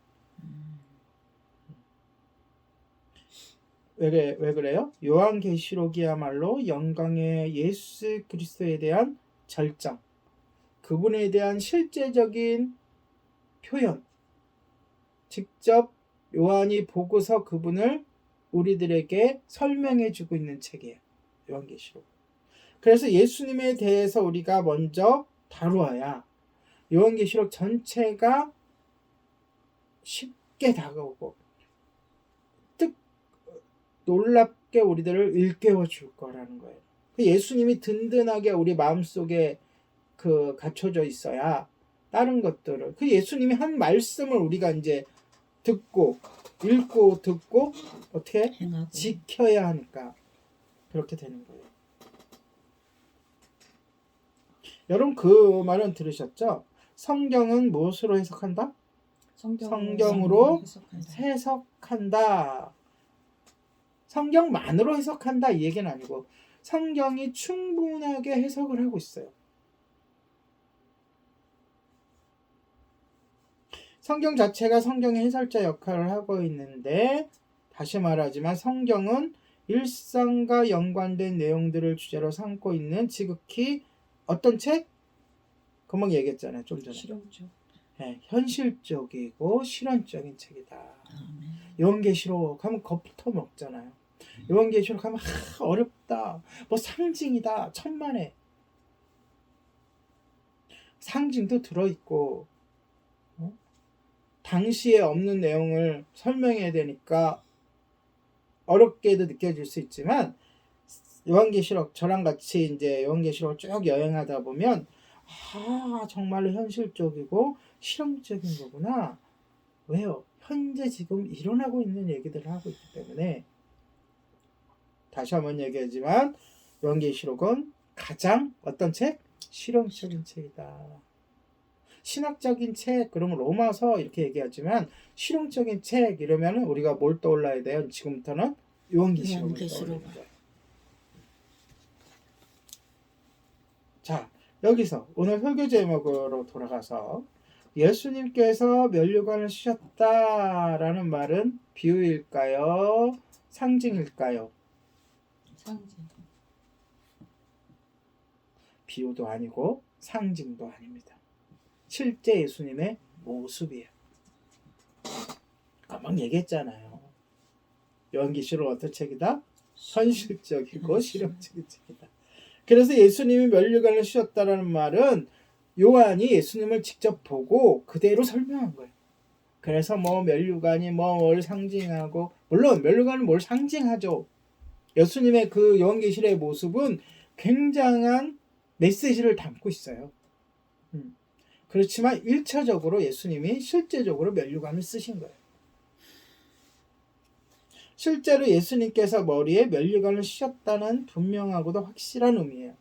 [SPEAKER 1] 왜 그래요? 요한계시록이야말로 영광의 예수 그리스도에 대한 절정, 그분에 대한 실제적인 표현, 직접 요한이 보고서 그분을 우리들에게 설명해 주고 있는 책이에요. 요한계시록. 그래서 예수님에 대해서 우리가 먼저 다루어야 요한계시록 전체가 쉽게 다가오고 놀랍게 우리들을 일깨워 줄 거라는 거예요. 예수님이 든든하게 우리 마음속에 갖춰져 있어야 다른 것들을 예수님이 한 말씀을 우리가 이제 듣고 읽고 듣고 어떻게
[SPEAKER 4] 행하고.
[SPEAKER 1] 지켜야 하니까 그렇게 되는 거예요. 여러분 그 말은 들으셨죠? 성경은 무엇으로 해석한다? 성경으로 해석한다. 성경만으로 해석한다 이 얘기는 아니고 성경이 충분하게 해석을 하고 있어요. 성경 자체가 성경의 해설자 역할을 하고 있는데 다시 말하지만 성경은 일상과 연관된 내용들을 주제로 삼고 있는 지극히 어떤 책? 금방 얘기했잖아요. 좀 전에.
[SPEAKER 3] 실용적.
[SPEAKER 1] 네, 현실적이고 실현적인 책이다. 요한계시록 하면 겁부터 먹잖아요. 요한계시록 하면 어렵다. 뭐 상징이다. 천만에. 상징도 들어있고 당시에 없는 내용을 설명해야 되니까 어렵게도 느껴질 수 있지만 요한계시록 저랑 같이 이제 요한계시록을 쭉 여행하다 보면 정말로 현실적이고 실용적인 거구나. 왜요? 현재 지금 일어나고 있는 얘기들을 하고 있기 때문에 다시 한번 얘기하지만 요한계시록은 가장 어떤 책? 실용적인 책이다. 신학적인 책 그러면 로마서 이렇게 얘기하지만 실용적인 책 이러면 우리가 뭘 떠올라야 돼요? 지금부터는 요한계시록을 떠올려야 돼요. 자 여기서 오늘 설교 제목으로 돌아가서 예수님께서 면류관을 쓰셨다라는 말은 비유일까요? 상징일까요?
[SPEAKER 3] 상징.
[SPEAKER 1] 비유도 아니고 상징도 아닙니다. 실제 예수님의 모습이에요. 금방 얘기했잖아요. 요한계시록 어떤 책이다? 현실적이고 실용적인 책이다. 그래서 예수님이 면류관을 쓰셨다라는 말은 요한이 예수님을 직접 보고 그대로 설명한 거예요. 그래서 뭐 면류관이 뭘 상징하고 물론 면류관은 뭘 상징하죠. 예수님의 그 요한계시록의 모습은 굉장한 메시지를 담고 있어요. 그렇지만 1차적으로 예수님이 실제적으로 면류관을 쓰신 거예요. 실제로 예수님께서 머리에 면류관을 쓰셨다는 분명하고도 확실한 의미예요.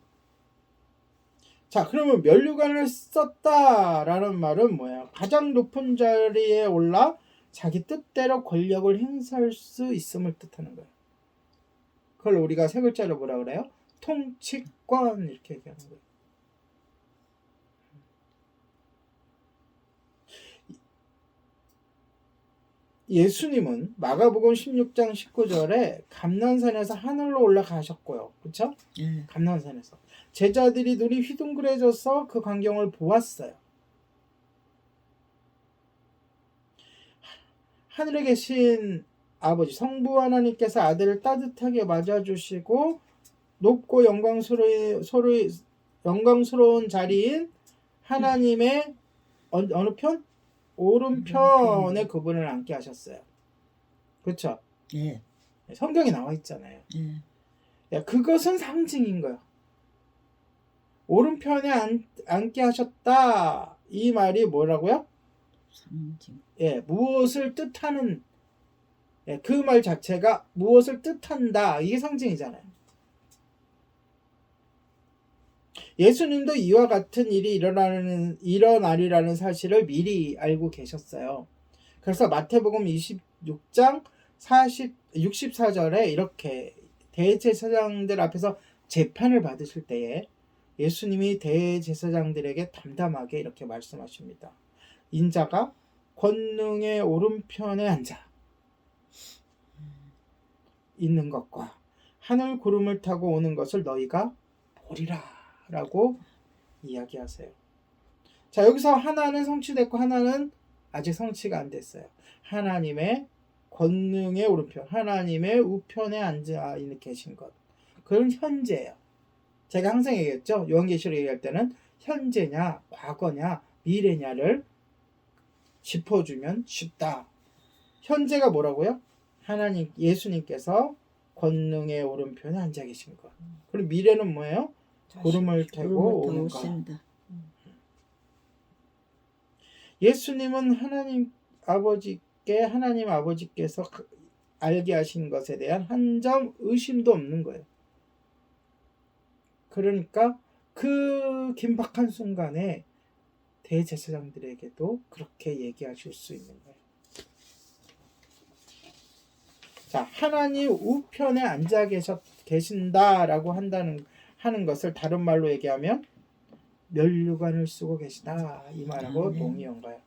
[SPEAKER 1] 자, 그러면 면류관을 썼다라는 말은 뭐야? 가장 높은 자리에 올라 자기 뜻대로 권력을 행사할 수 있음을 뜻하는 거예요. 그걸 우리가 세 글자로 뭐라 그래요? 통치권 이렇게 얘기하는 거예요. 예수님은 마가복음 16장 19절에 감난산에서 하늘로 올라가셨고요. 그렇죠? 감난산에서 제자들이 눈이 휘둥그레져서 그 광경을 보았어요. 하늘에 계신 아버지 성부 하나님께서 아들을 따뜻하게 맞아주시고 높고 영광스러운 자리인 하나님의 어느 편? 오른편에 그분을 앉게 하셨어요. 그렇죠?
[SPEAKER 4] 예.
[SPEAKER 1] 성경에 나와 있잖아요.
[SPEAKER 4] 예.
[SPEAKER 1] 그것은 상징인 거야. 오른편에 앉게 하셨다. 이 말이 뭐라고요?
[SPEAKER 4] 상징.
[SPEAKER 1] 예, 무엇을 뜻하는 그 말 자체가 무엇을 뜻한다. 이게 상징이잖아요. 예수님도 이와 같은 일이 일어나리라는 사실을 미리 알고 계셨어요. 그래서 마태복음 26장 64절에 이렇게 대제사장들 앞에서 재판을 받으실 때에 예수님이 대제사장들에게 담담하게 이렇게 말씀하십니다. 인자가 권능의 오른편에 앉아 있는 것과 하늘 구름을 타고 오는 것을 너희가 보리라 라고 이야기하세요. 자, 여기서 하나는 성취됐고 하나는 아직 성취가 안 됐어요. 하나님의 권능의 오른편, 하나님의 우편에 앉아 계신 것. 그건 현재예요. 제가 항상 얘기했죠. 요한계시록 얘기할 때는 현재냐, 과거냐, 미래냐를 짚어주면 쉽다. 현재가 뭐라고요? 하나님, 예수님께서 권능의 오른편에 앉아 계신 것. 그리고 미래는 뭐예요? 구름을 타고 오는 것.
[SPEAKER 4] 오신다.
[SPEAKER 1] 예수님은 하나님 아버지께서 알게 하신 것에 대한 한 점 의심도 없는 거예요. 그러니까 그 긴박한 순간에 대제사장들에게도 그렇게 얘기하실 수 있는 거예요. 자, 하나님 우편에 앉아 계신다라고 하는 것을 다른 말로 얘기하면 면류관을 쓰고 계시다 이 말하고 동의한 거예요.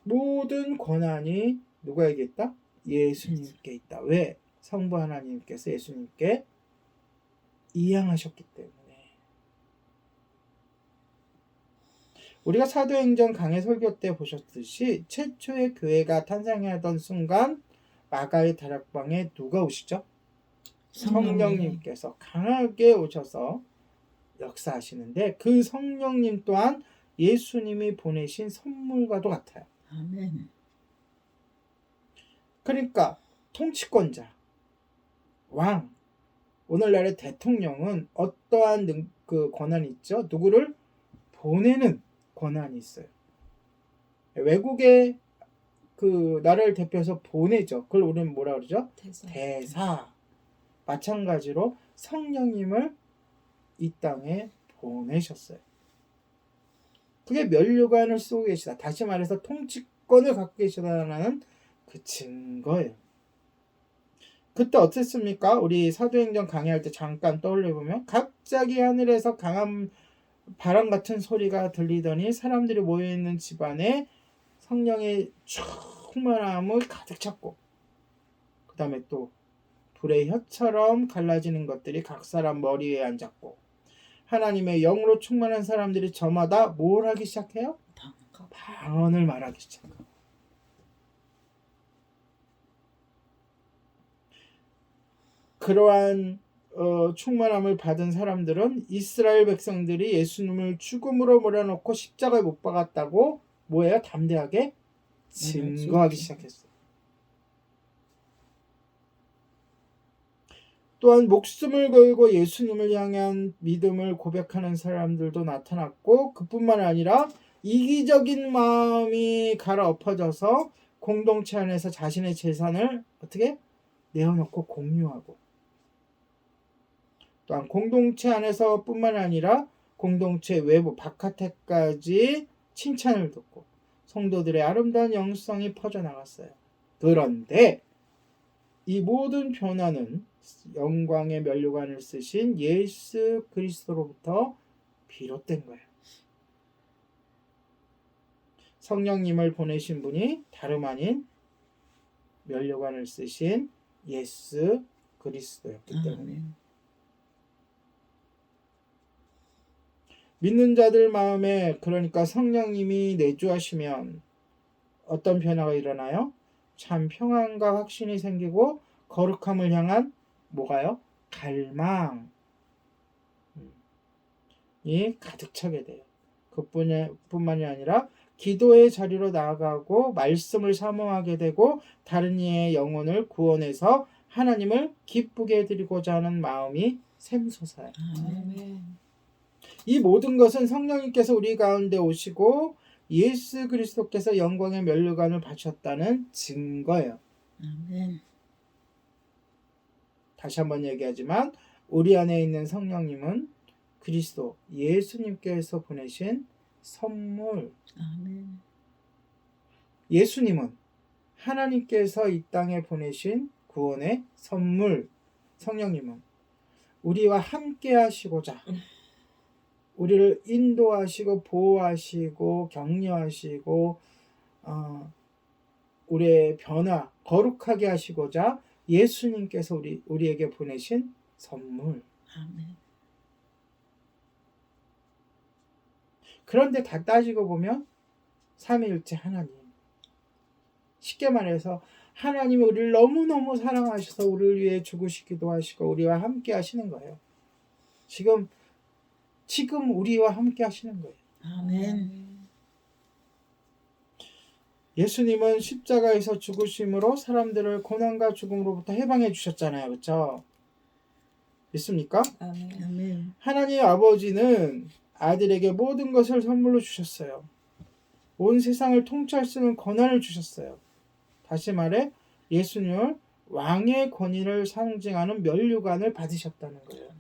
[SPEAKER 1] 모든 권한이 누구에게 있다? 예수님께 있다. 왜? 성부 하나님께서 예수님께 이양하셨기 때문에. 우리가 사도행전 강해 설교 때 보셨듯이 최초의 교회가 탄생하던 순간 마가의 다락방에 누가 오시죠? 성령님께서 강하게 오셔서 역사하시는데 그 성령님 또한 예수님이 보내신 선물과도 같아요.
[SPEAKER 4] 아멘.
[SPEAKER 1] 그러니까 통치권자, 왕, 오늘날의 대통령은 어떠한 그 권한이 있죠? 누구를 보내는 권한이 있어요. 외국에 그 나라를 대표해서 보내죠. 그걸 우리는 뭐라 그러죠? 대사. 마찬가지로 성령님을 이 땅에 보내셨어요. 그게 면류관을 쓰고 계시다. 다시 말해서 통치권을 갖고 계시다는 그 증거예요. 그때 어땠습니까? 우리 사도행전 강의할 때 잠깐 떠올려보면 갑자기 하늘에서 강한 바람 같은 소리가 들리더니 사람들이 모여있는 집안에 성령의 충만함을 가득 찼고 그 다음에 또 불의 혀처럼 갈라지는 것들이 각 사람 머리 위에 앉았고 하나님의 영으로 충만한 사람들이 저마다 뭘 하기 시작해요? 방언을 말하기 시작해요. 그러한 충만함을 받은 사람들은 이스라엘 백성들이 예수님을 죽음으로 몰아넣고 십자가에 못 박았다고 뭐예요? 담대하게 증거하기 시작했어요. 또한 목숨을 걸고 예수님을 향한 믿음을 고백하는 사람들도 나타났고 그뿐만 아니라 이기적인 마음이 갈아엎어져서 공동체 안에서 자신의 재산을 어떻게 내어놓고 공유하고 또한 공동체 안에서 뿐만 아니라 공동체 외부 바깥에까지 칭찬을 듣고 성도들의 아름다운 영성이 퍼져나갔어요. 그런데 이 모든 변화는 영광의 면류관을 쓰신 예수 그리스도로부터 비롯된 거예요. 성령님을 보내신 분이 다름 아닌 면류관을 쓰신 예수 그리스도였기 때문에 믿는 자들 마음에 그러니까 성령님이 내주하시면 어떤 변화가 일어나요? 참 평안과 확신이 생기고 거룩함을 향한 뭐가요? 갈망이 가득 차게 돼요. 그뿐만이 아니라 기도의 자리로 나아가고 말씀을 사모하게 되고 다른 이의 영혼을 구원해서 하나님을 기쁘게 해드리고자 하는 마음이 샘솟아요.
[SPEAKER 3] 아멘.
[SPEAKER 1] 이 모든 것은 성령님께서 우리 가운데 오시고 예수 그리스도께서 영광의 면류관을 바쳤다는 증거예요.
[SPEAKER 4] 아멘.
[SPEAKER 1] 다시 한번 얘기하지만 우리 안에 있는 성령님은 그리스도 예수님께서 보내신 선물.
[SPEAKER 4] 아멘.
[SPEAKER 1] 예수님은 하나님께서 이 땅에 보내신 구원의 선물 성령님은 우리와 함께 하시고자 우리를 인도하시고 보호하시고 격려하시고 우리의 변화 거룩하게 하시고자 예수님께서 우리에게 보내신 선물.
[SPEAKER 4] 아멘.
[SPEAKER 1] 그런데 다 따지고 보면 삼위일체 하나님, 쉽게 말해서 하나님이 우리를 너무너무 사랑하셔서 우리를 위해 죽으시기도 하시고 우리와 함께 하시는 거예요. 지금 우리와 함께 하시는 거예요.
[SPEAKER 4] 아멘.
[SPEAKER 1] 예수님은 십자가에서 죽으심으로 사람들을 고난과 죽음으로부터 해방해 주셨잖아요. 그렇죠? 믿습니까?
[SPEAKER 3] 아멘.
[SPEAKER 4] 아멘.
[SPEAKER 1] 하나님 아버지는 아들에게 모든 것을 선물로 주셨어요. 온 세상을 통치할 수 있는 권한을 주셨어요. 다시 말해 예수님은 왕의 권위를 상징하는 면류관을 받으셨다는 거예요.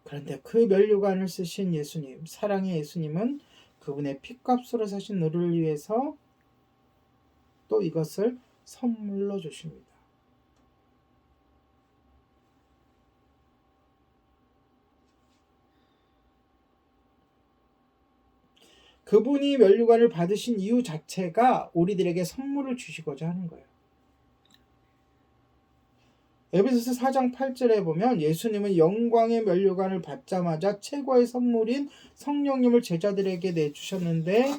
[SPEAKER 1] 그런데 그 면류관을 쓰신 예수님, 사랑의 예수님은 그분의 피값으로 사신 너를 위해서 또 이것을 선물로 주십니다. 그분이 면류관을 받으신 이유 자체가 우리들에게 선물을 주시고자 하는 거예요. 에베소서 4장 8절에 보면 예수님은 영광의 면류관을 받자마자 최고의 선물인 성령님을 제자들에게 내주셨는데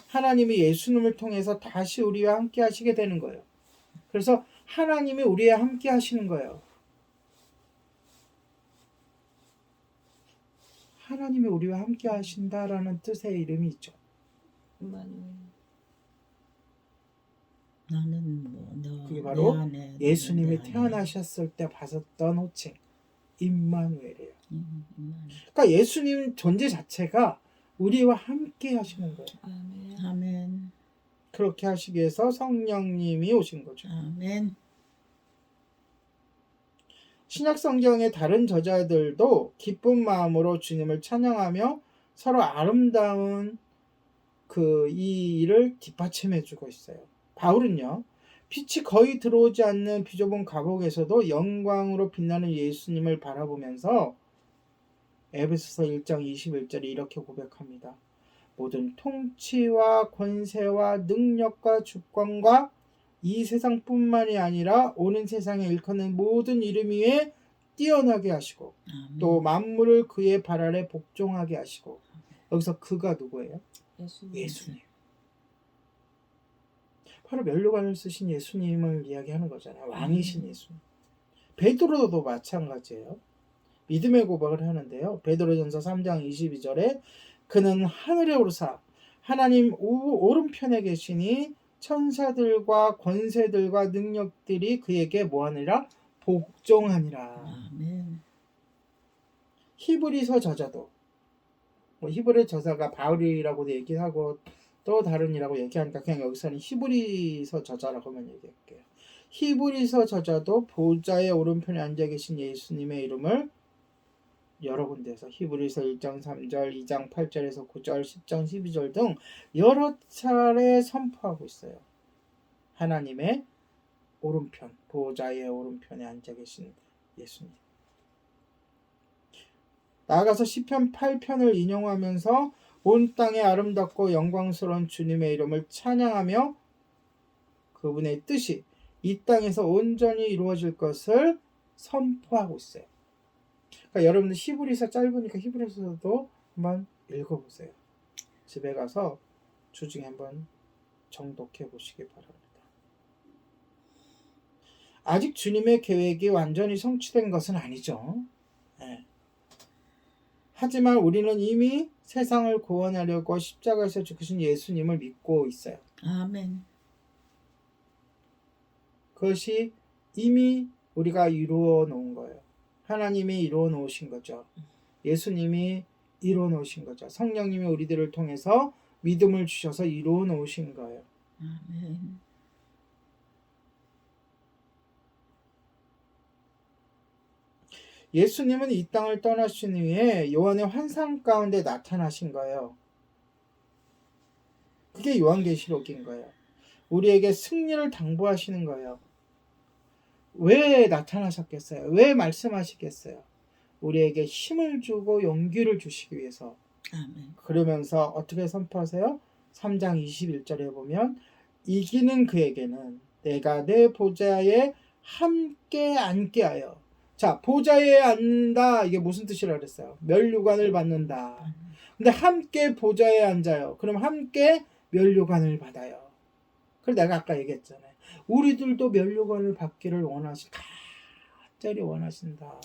[SPEAKER 1] 하나님이 예수님을 통해서 다시 우리와 함께 하시게 되는 거예요. 그래서 하나님이 우리와 함께 하시는 거예요. 하나님이 우리와 함께 하신다라는 뜻의 이름이 있죠.
[SPEAKER 4] 나는
[SPEAKER 1] 그게 바로
[SPEAKER 4] 내 안에,
[SPEAKER 1] 예수님이
[SPEAKER 4] 내 안에.
[SPEAKER 1] 태어나셨을 때 받았던 호칭 임마누엘이에요.
[SPEAKER 4] 임마누엘.
[SPEAKER 1] 그러니까 예수님 존재 자체가 우리와 함께 하시는 거예요.
[SPEAKER 3] 아멘.
[SPEAKER 4] 아멘.
[SPEAKER 1] 그렇게 하시기 위해서 성령님이 오신 거죠.
[SPEAKER 4] 아멘.
[SPEAKER 1] 신약 성경의 다른 저자들도 기쁜 마음으로 주님을 찬양하며 서로 아름다운 이 일을 뒷받침해 주고 있어요. 바울은요, 빛이 거의 들어오지 않는 비좁은 감옥에서도 영광으로 빛나는 예수님을 바라보면서 에베소서 1장 21절에 이렇게 고백합니다. 모든 통치와 권세와 능력과 주권과 이 세상뿐만이 아니라 오는 세상에 일컫는 모든 이름 위에 뛰어나게 하시고
[SPEAKER 4] 아멘.
[SPEAKER 1] 또 만물을 그의 발 아래 복종하게 하시고. 여기서 그가 누구예요? 예수님. 바로 면류관을 쓰신 예수님을 이야기하는 거잖아요. 왕이신 예수님. 베드로도 마찬가지예요. 믿음의 고백을 하는데요. 베드로전서 3장 22절에 그는 하늘에 오르사 하나님 오른편에 계시니 천사들과 권세들과 능력들이 그에게 뭐하니라? 복종하니라.
[SPEAKER 4] 아멘.
[SPEAKER 1] 히브리서 저자도 히브리 저자가 바울이라고도 얘기하고 또 다른이라고 얘기하니까 그냥 여기서는 히브리서 저자라고만 얘기할게요. 히브리서 저자도 보좌의 오른편에 앉아 계신 예수님의 이름을 여러 군데에서 히브리서 1장 3절, 2장 8절에서 9절, 10장 12절 등 여러 차례 선포하고 있어요. 하나님의 오른편, 보좌의 오른편에 앉아 계신 예수님. 나아가서 시편 8편을 인용하면서 온 땅에 아름답고 영광스러운 주님의 이름을 찬양하며 그분의 뜻이 이 땅에서 온전히 이루어질 것을 선포하고 있어요. 그러니까 여러분들 히브리서 짧으니까 히브리서도 한번 읽어보세요. 집에 가서 주중에 한번 정독해 보시기 바랍니다. 아직 주님의 계획이 완전히 성취된 것은 아니죠. 네. 하지만 우리는 이미 세상을 구원하려고 십자가에서 죽으신 예수님을 믿고 있어요.
[SPEAKER 4] 아멘.
[SPEAKER 1] 그것이 이미 우리가 이루어 놓은 거예요. 하나님이 이루어 놓으신 거죠. 예수님이 이루어 놓으신 거죠. 성령님이 우리들을 통해서 믿음을 주셔서 이루어 놓으신 거예요.
[SPEAKER 4] 아멘.
[SPEAKER 1] 예수님은 이 땅을 떠나신 후에 요한의 환상 가운데 나타나신 거예요. 그게 요한계시록인 거예요. 우리에게 승리를 당부하시는 거예요. 왜 나타나셨겠어요? 왜 말씀하시겠어요? 우리에게 힘을 주고 용기를 주시기 위해서.
[SPEAKER 4] 아멘.
[SPEAKER 1] 그러면서 어떻게 선포하세요? 3장 21절에 보면 이기는 그에게는 내가 내 보좌에 함께 앉게 하여. 자, 보좌에 앉는다. 이게 무슨 뜻이라 그랬어요? 면류관을 받는다. 근데 함께 보좌에 앉아요. 그럼 함께 면류관을 받아요. 그래서 내가 아까 얘기했잖아요. 우리들도 면류관을 받기를 간절히 원하신다.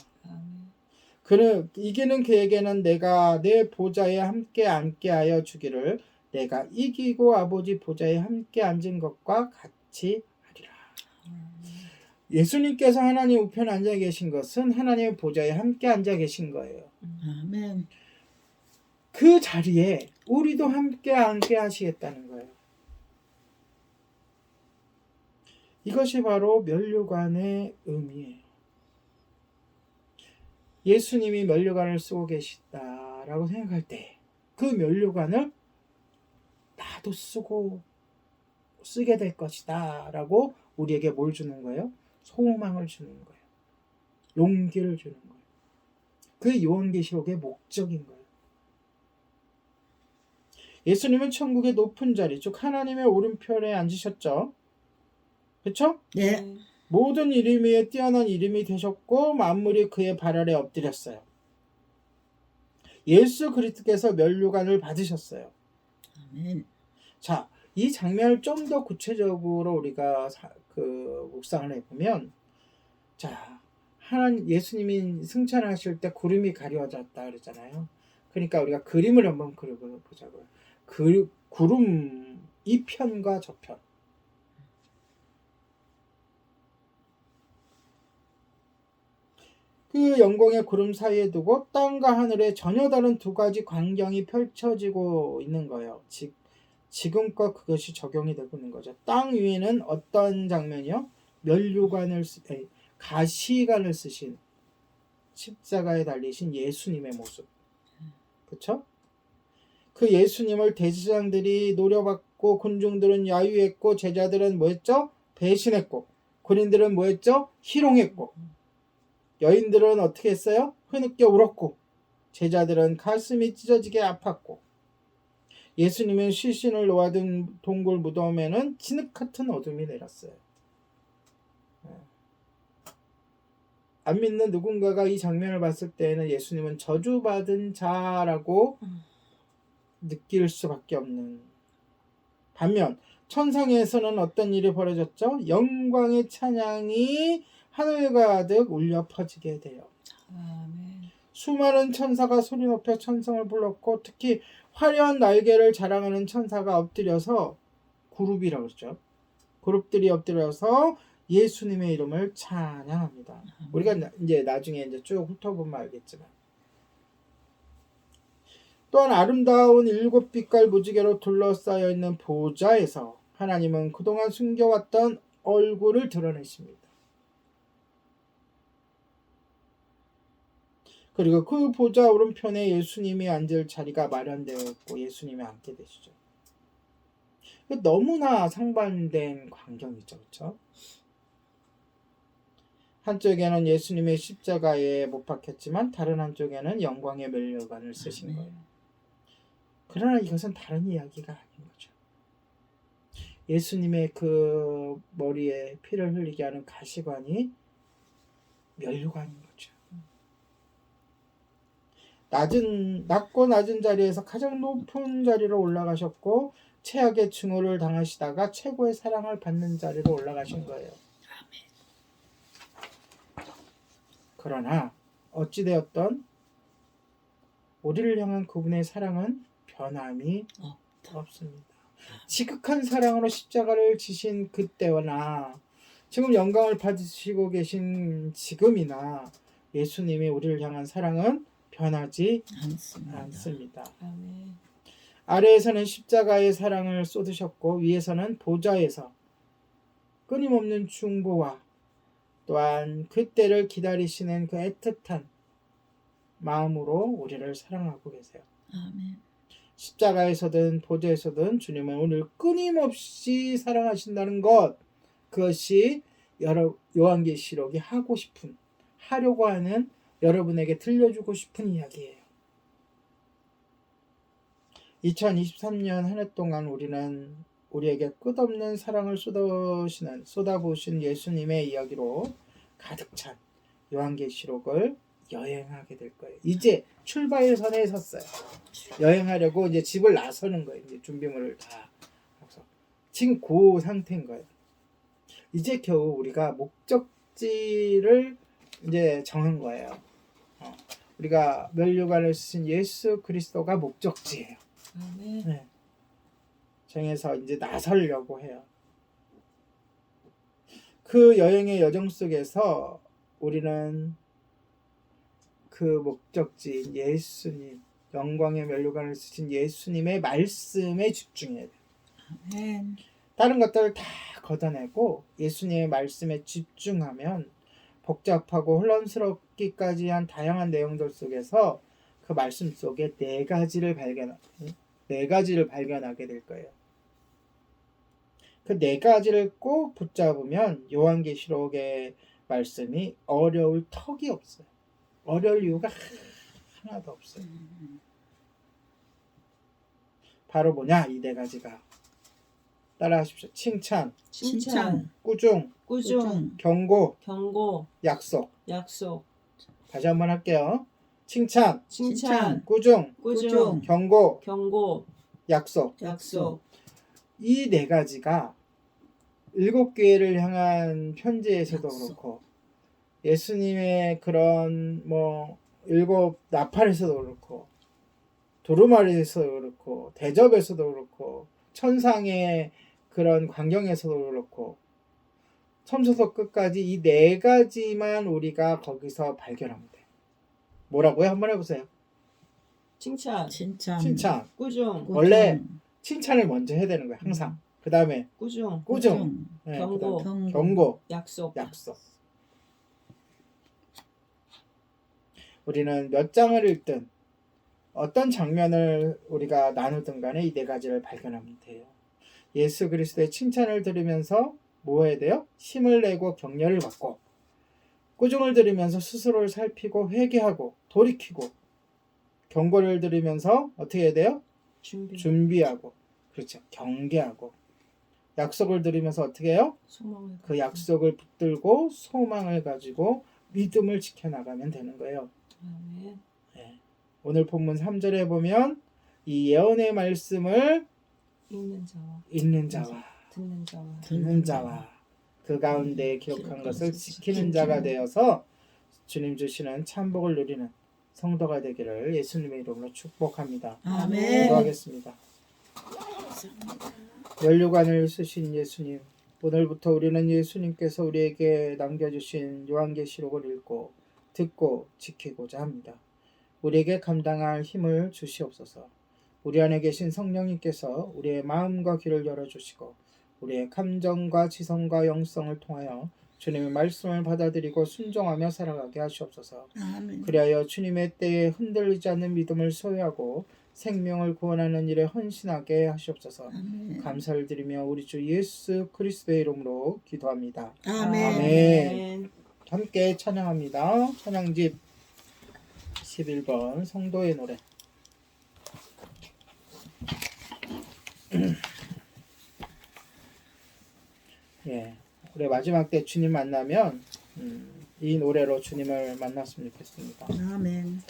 [SPEAKER 1] 그는 이기는 그에게는 내가 내 보좌에 함께 앉게 하여 주기를 내가 이기고 아버지 보좌에 함께 앉은 것과 같이 하리라. 예수님께서 하나님 우편에 앉아 계신 것은 하나님의 보좌에 함께 앉아 계신 거예요.
[SPEAKER 4] 아멘.
[SPEAKER 1] 그 자리에 우리도 함께 앉게 하시겠다는 거예요. 이것이 바로 면류관의 의미예요. 예수님이 면류관을 쓰고 계시다라고 생각할 때 그 면류관을 나도 쓰게 될 것이다 라고 우리에게 뭘 주는 거예요? 소망을 주는 거예요. 용기를 주는 거예요. 그게 요한계시록의 목적인 거예요. 예수님은 천국의 높은 자리, 즉 하나님의 오른편에 앉으셨죠. 그렇죠?
[SPEAKER 4] 네.
[SPEAKER 1] 모든 이름 위에 뛰어난 이름이 되셨고 만물이 그의 발 아래 엎드렸어요. 예수 그리스도께서 면류관을 받으셨어요.
[SPEAKER 4] 아멘.
[SPEAKER 1] 자, 이 장면을 좀 더 구체적으로 우리가 묵상을 해보면, 자, 예수님이 승천하실 때 구름이 가려졌다 그랬잖아요. 그러니까 우리가 그림을 한번 그려보자고요. 구름 이 편과 저편. 그 영광의 구름 사이에 두고 땅과 하늘에 전혀 다른 두 가지 광경이 펼쳐지고 있는 거예요. 지금껏 그것이 적용이 되고 있는 거죠. 땅 위에는 어떤 장면이요? 가시관을 쓰신 십자가에 달리신 예수님의 모습. 그렇죠? 그 예수님을 대제사장들이 노려받고 군중들은 야유했고 제자들은 뭐했죠? 배신했고 군인들은 뭐했죠? 희롱했고 여인들은 어떻게 했어요? 흐느껴 울었고 제자들은 가슴이 찢어지게 아팠고 예수님은 시신을 놓아둔 동굴 무덤에는 진흙 같은 어둠이 내렸어요. 안 믿는 누군가가 이 장면을 봤을 때에는 예수님은 저주받은 자라고 느낄 수밖에 없는. 반면 천상에서는 어떤 일이 벌어졌죠? 영광의 찬양이 하늘 가득 울려 퍼지게 돼요.
[SPEAKER 4] 아멘.
[SPEAKER 1] 수많은 천사가 소리 높여 천성을 불렀고 특히 화려한 날개를 자랑하는 천사가 엎드려서 그룹이라고 그러죠. 그룹들이 엎드려서 예수님의 이름을 찬양합니다. 우리가 이제 나중에 쭉 훑어보면 알겠지만 또한 아름다운 7빛깔 무지개로 둘러싸여 있는 보좌에서 하나님은 그동안 숨겨왔던 얼굴을 드러내십니다. 그리고 그 보좌 오른편에 예수님이 앉을 자리가 마련되어 있고 예수님이 앉게 되시죠. 너무나 상반된 광경이죠. 그렇죠? 한쪽에는 예수님의 십자가에 못 박혔지만 다른 한쪽에는 영광의 면류관을 쓰신 거예요. 그러나 이것은 다른 이야기가 아닌 거죠. 예수님의 그 머리에 피를 흘리게 하는 가시관이 면류관인 거죠. 낮고 낮은 자리에서 가장 높은 자리로 올라가셨고 최악의 증오를 당하시다가 최고의 사랑을 받는 자리로 올라가신 거예요. 그러나 어찌되었던 우리를 향한 그분의 사랑은 변함이 없습니다. 지극한 사랑으로 십자가를 지신 그때나 지금 영광을 받으시고 계신 지금이나 예수님이 우리를 향한 사랑은 변하지 않습니다.
[SPEAKER 3] 아멘.
[SPEAKER 1] 아래에서는 십자가의 사랑을 쏟으셨고 위에서는 보좌에서 끊임없는 중보와 또한 그때를 기다리시는 그 애틋한 마음으로 우리를 사랑하고 계세요.
[SPEAKER 4] 아멘.
[SPEAKER 1] 십자가에서든 보좌에서든 주님은 우리를 끊임없이 사랑하신다는 것, 그것이 요한계시록이 하려고 하는, 여러분에게 들려주고 싶은 이야기예요. 2023년 한 해 동안 우리는 우리에게 끝없는 사랑을 쏟아부으신 예수님의 이야기로 가득 찬 요한계시록을 여행하게 될 거예요. 이제 출발선에 섰어요. 여행하려고 이제 집을 나서는 거예요. 이제 준비물을 다 해서 지금 그 상태인 거예요. 이제 겨우 우리가 목적지를 이제 정한 거예요. 우리가 면류관을 쓰신 예수 그리스도가 목적지예요. 네. 정해서 이제 나서려고 해요. 그 여행의 여정 속에서 우리는 그 목적지인 예수님, 영광의 면류관을 쓰신 예수님의 말씀에 집중해야 돼요.
[SPEAKER 4] 아멘.
[SPEAKER 1] 다른 것들을 다 걷어내고 예수님의 말씀에 집중하면 복잡하고 혼란스럽기까지 한 다양한 내용들 속에서 그 말씀 속에 네 가지를 발견하게 될 거예요. 그 네 가지를 꼭 붙잡으면 요한계시록의 말씀이 어려울 턱이 없어요. 어려울 이유가 하나도 없어요. 바로 뭐냐, 이 네 가지가. 따라하십시오. 칭찬, 꾸중, 경고, 약속. 다시 한번 할게요. 칭찬, 꾸중, 경고, 약속. 이 네 가지가 7교회를 향한 편지에서도 그렇고 예수님의 그런 7 나팔에서도 그렇고 두루마리에서도 그렇고 대접에서도 그렇고 천상의 그런 광경에서도 그렇고 처음부터 끝까지 이 네 가지만 우리가 거기서 발견하면 돼. 뭐라고요? 한번 해보세요.
[SPEAKER 4] 칭찬,
[SPEAKER 3] 꾸중,
[SPEAKER 1] 원래 칭찬을 먼저 해야 되는 거예요. 항상. 그 다음에
[SPEAKER 3] 꾸중,
[SPEAKER 1] 네,
[SPEAKER 3] 경고,
[SPEAKER 1] 그다음에 경고,
[SPEAKER 3] 약속.
[SPEAKER 1] 우리는 몇 장을 읽든 어떤 장면을 우리가 나누든 간에 이 네 가지를 발견하면 돼요. 예수 그리스도의 칭찬을 들으면서 뭐 해야 돼요? 힘을 내고 격려를 받고, 꾸중을 들으면서 스스로를 살피고 회개하고 돌이키고, 경고를 들으면서 어떻게 해야 돼요? 준비하고, 그렇죠. 경계하고, 약속을 들으면서 어떻게 해요? 그 약속을 붙들고 소망을 가지고 믿음을 지켜나가면 되는 거예요. 네. 오늘 본문 3절에 보면 이 예언의 말씀을 읽는 자와 듣는 자와 그 가운데 기록한 것을 지키는 자가 되어서 주님 주시는 참복을 누리는 성도가 되기를 예수님의 이름으로 축복합니다.
[SPEAKER 4] 아멘.
[SPEAKER 1] 기도하겠습니다. 면류관을 쓰신 예수님, 오늘부터 우리는 예수님께서 우리에게 남겨주신 요한계시록을 읽고 듣고 지키고자 합니다. 우리에게 감당할 힘을 주시옵소서. 우리 안에 계신 성령님께서 우리의 마음과 귀를 열어주시고 우리의 감정과 지성과 영성을 통하여 주님의 말씀을 받아들이고 순종하며 살아가게 하시옵소서.
[SPEAKER 4] 아멘.
[SPEAKER 1] 그리하여 주님의 때에 흔들리지 않는 믿음을 소유하고 생명을 구원하는 일에 헌신하게 하시옵소서.
[SPEAKER 4] 아멘.
[SPEAKER 1] 감사를 드리며 우리 주 예수 그리스도의 이름으로 기도합니다.
[SPEAKER 4] 아멘.
[SPEAKER 1] 함께 찬양합니다. 찬양집 11번 성도의 노래. 예, 우리 마지막 때 주님 만나면 이 노래로 주님을 만났으면 좋겠습니다.
[SPEAKER 4] 아멘.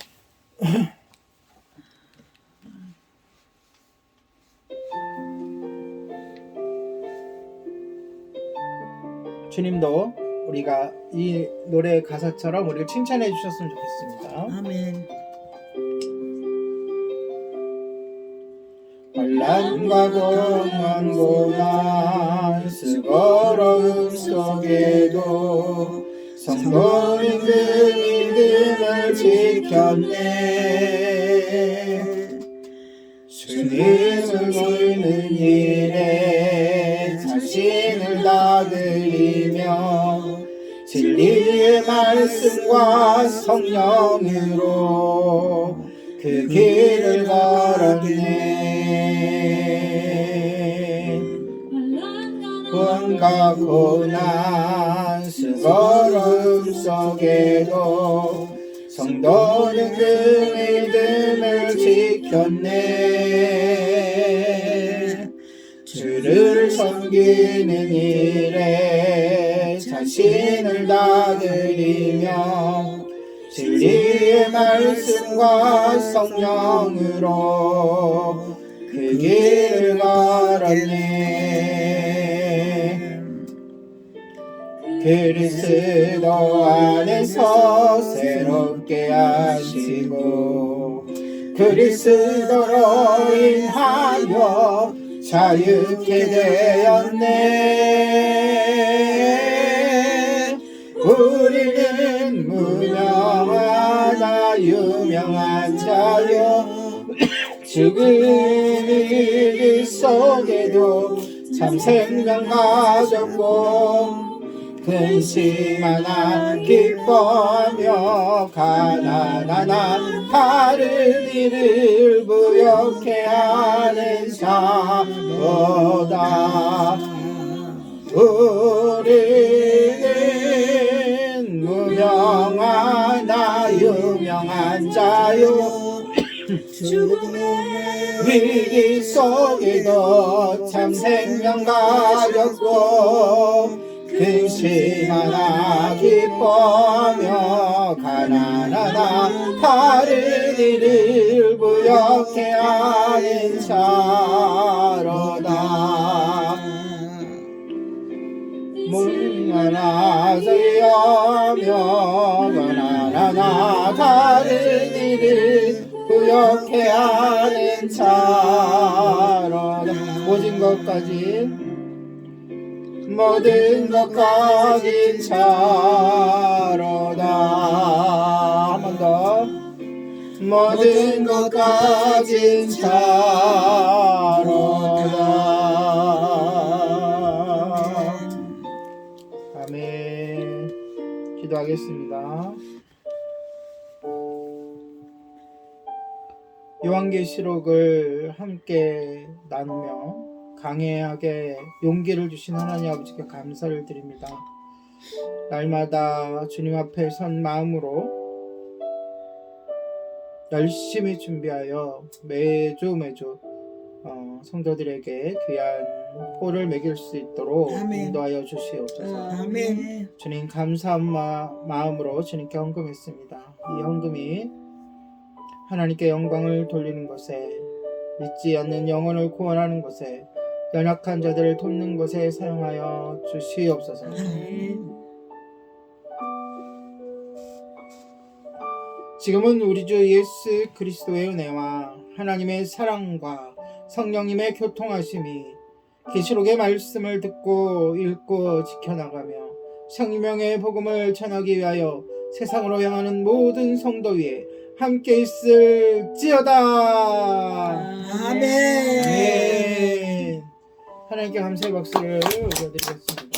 [SPEAKER 1] 주님도 우리가 이 노래 가사처럼 우리를 칭찬해 주셨으면 좋겠습니다.
[SPEAKER 4] 아멘.
[SPEAKER 1] 환난과 고난 고난 수고로움 속에도 성도님들 믿음을 지켰네. 주님을 믿는 일에 자신을 다 드리며 진리의 말씀과 성령으로 그 길을 걸었네. 온갖 고난 수고로움 속에도 성도는 그 믿음을 지켰네. 주를 섬기는 일에 자신을 다 드리며 진리의 말씀과 성령으로 그 길을 걸었네. 그리스도 안에서 새롭게 하시고 그리스도로 인하여 자유케 되었네. 우리는 무명하다 유명한 자요 죽은 일 속에도 참 생명 가졌고 근심하나 기뻐하며 가난하나 다른 일을 부욕해 하는 자로다. 우리는 무명하나 유명한 자요 위기 속에도 참 생명 가졌고 근심하나 기뻐하며 가난하나 다른 일을 부욕해 하는 자로다. 물러나 저여며 가난하나 다른 일을 부욕해 하는 자로다. 모든 것 가진 자로다. 한 번 더. 모든 것 가진 자로다. 아멘. 기도하겠습니다. 요한계시록을 함께 나누며 강해하게 용기를 주신 하나님 아버지께 감사를 드립니다. 날마다 주님 앞에 선 마음으로 열심히 준비하여 매주 성도들에게 귀한 포를 먹일 수 있도록
[SPEAKER 4] 아멘.
[SPEAKER 1] 인도하여 주시옵소서.
[SPEAKER 4] 아멘.
[SPEAKER 1] 주님 감사한 마음으로 주님께 헌금했습니다. 이 헌금이 하나님께 영광을 돌리는 것에 믿지 않는 영혼을 구원하는 것에 연약한 자들을 돕는 것에 사용하여 주시옵소서. 지금은 우리 주 예수 그리스도의 은혜와 하나님의 사랑과 성령님의 교통하심이 계시록의 말씀을 듣고 읽고 지켜나가며 성령의 복음을 전하기 위하여 세상으로 향하는 모든 성도 위에 함께 있을지어다.
[SPEAKER 4] 아멘.
[SPEAKER 1] 아멘. 하나님께 감사의 박수를 올려드리겠습니다.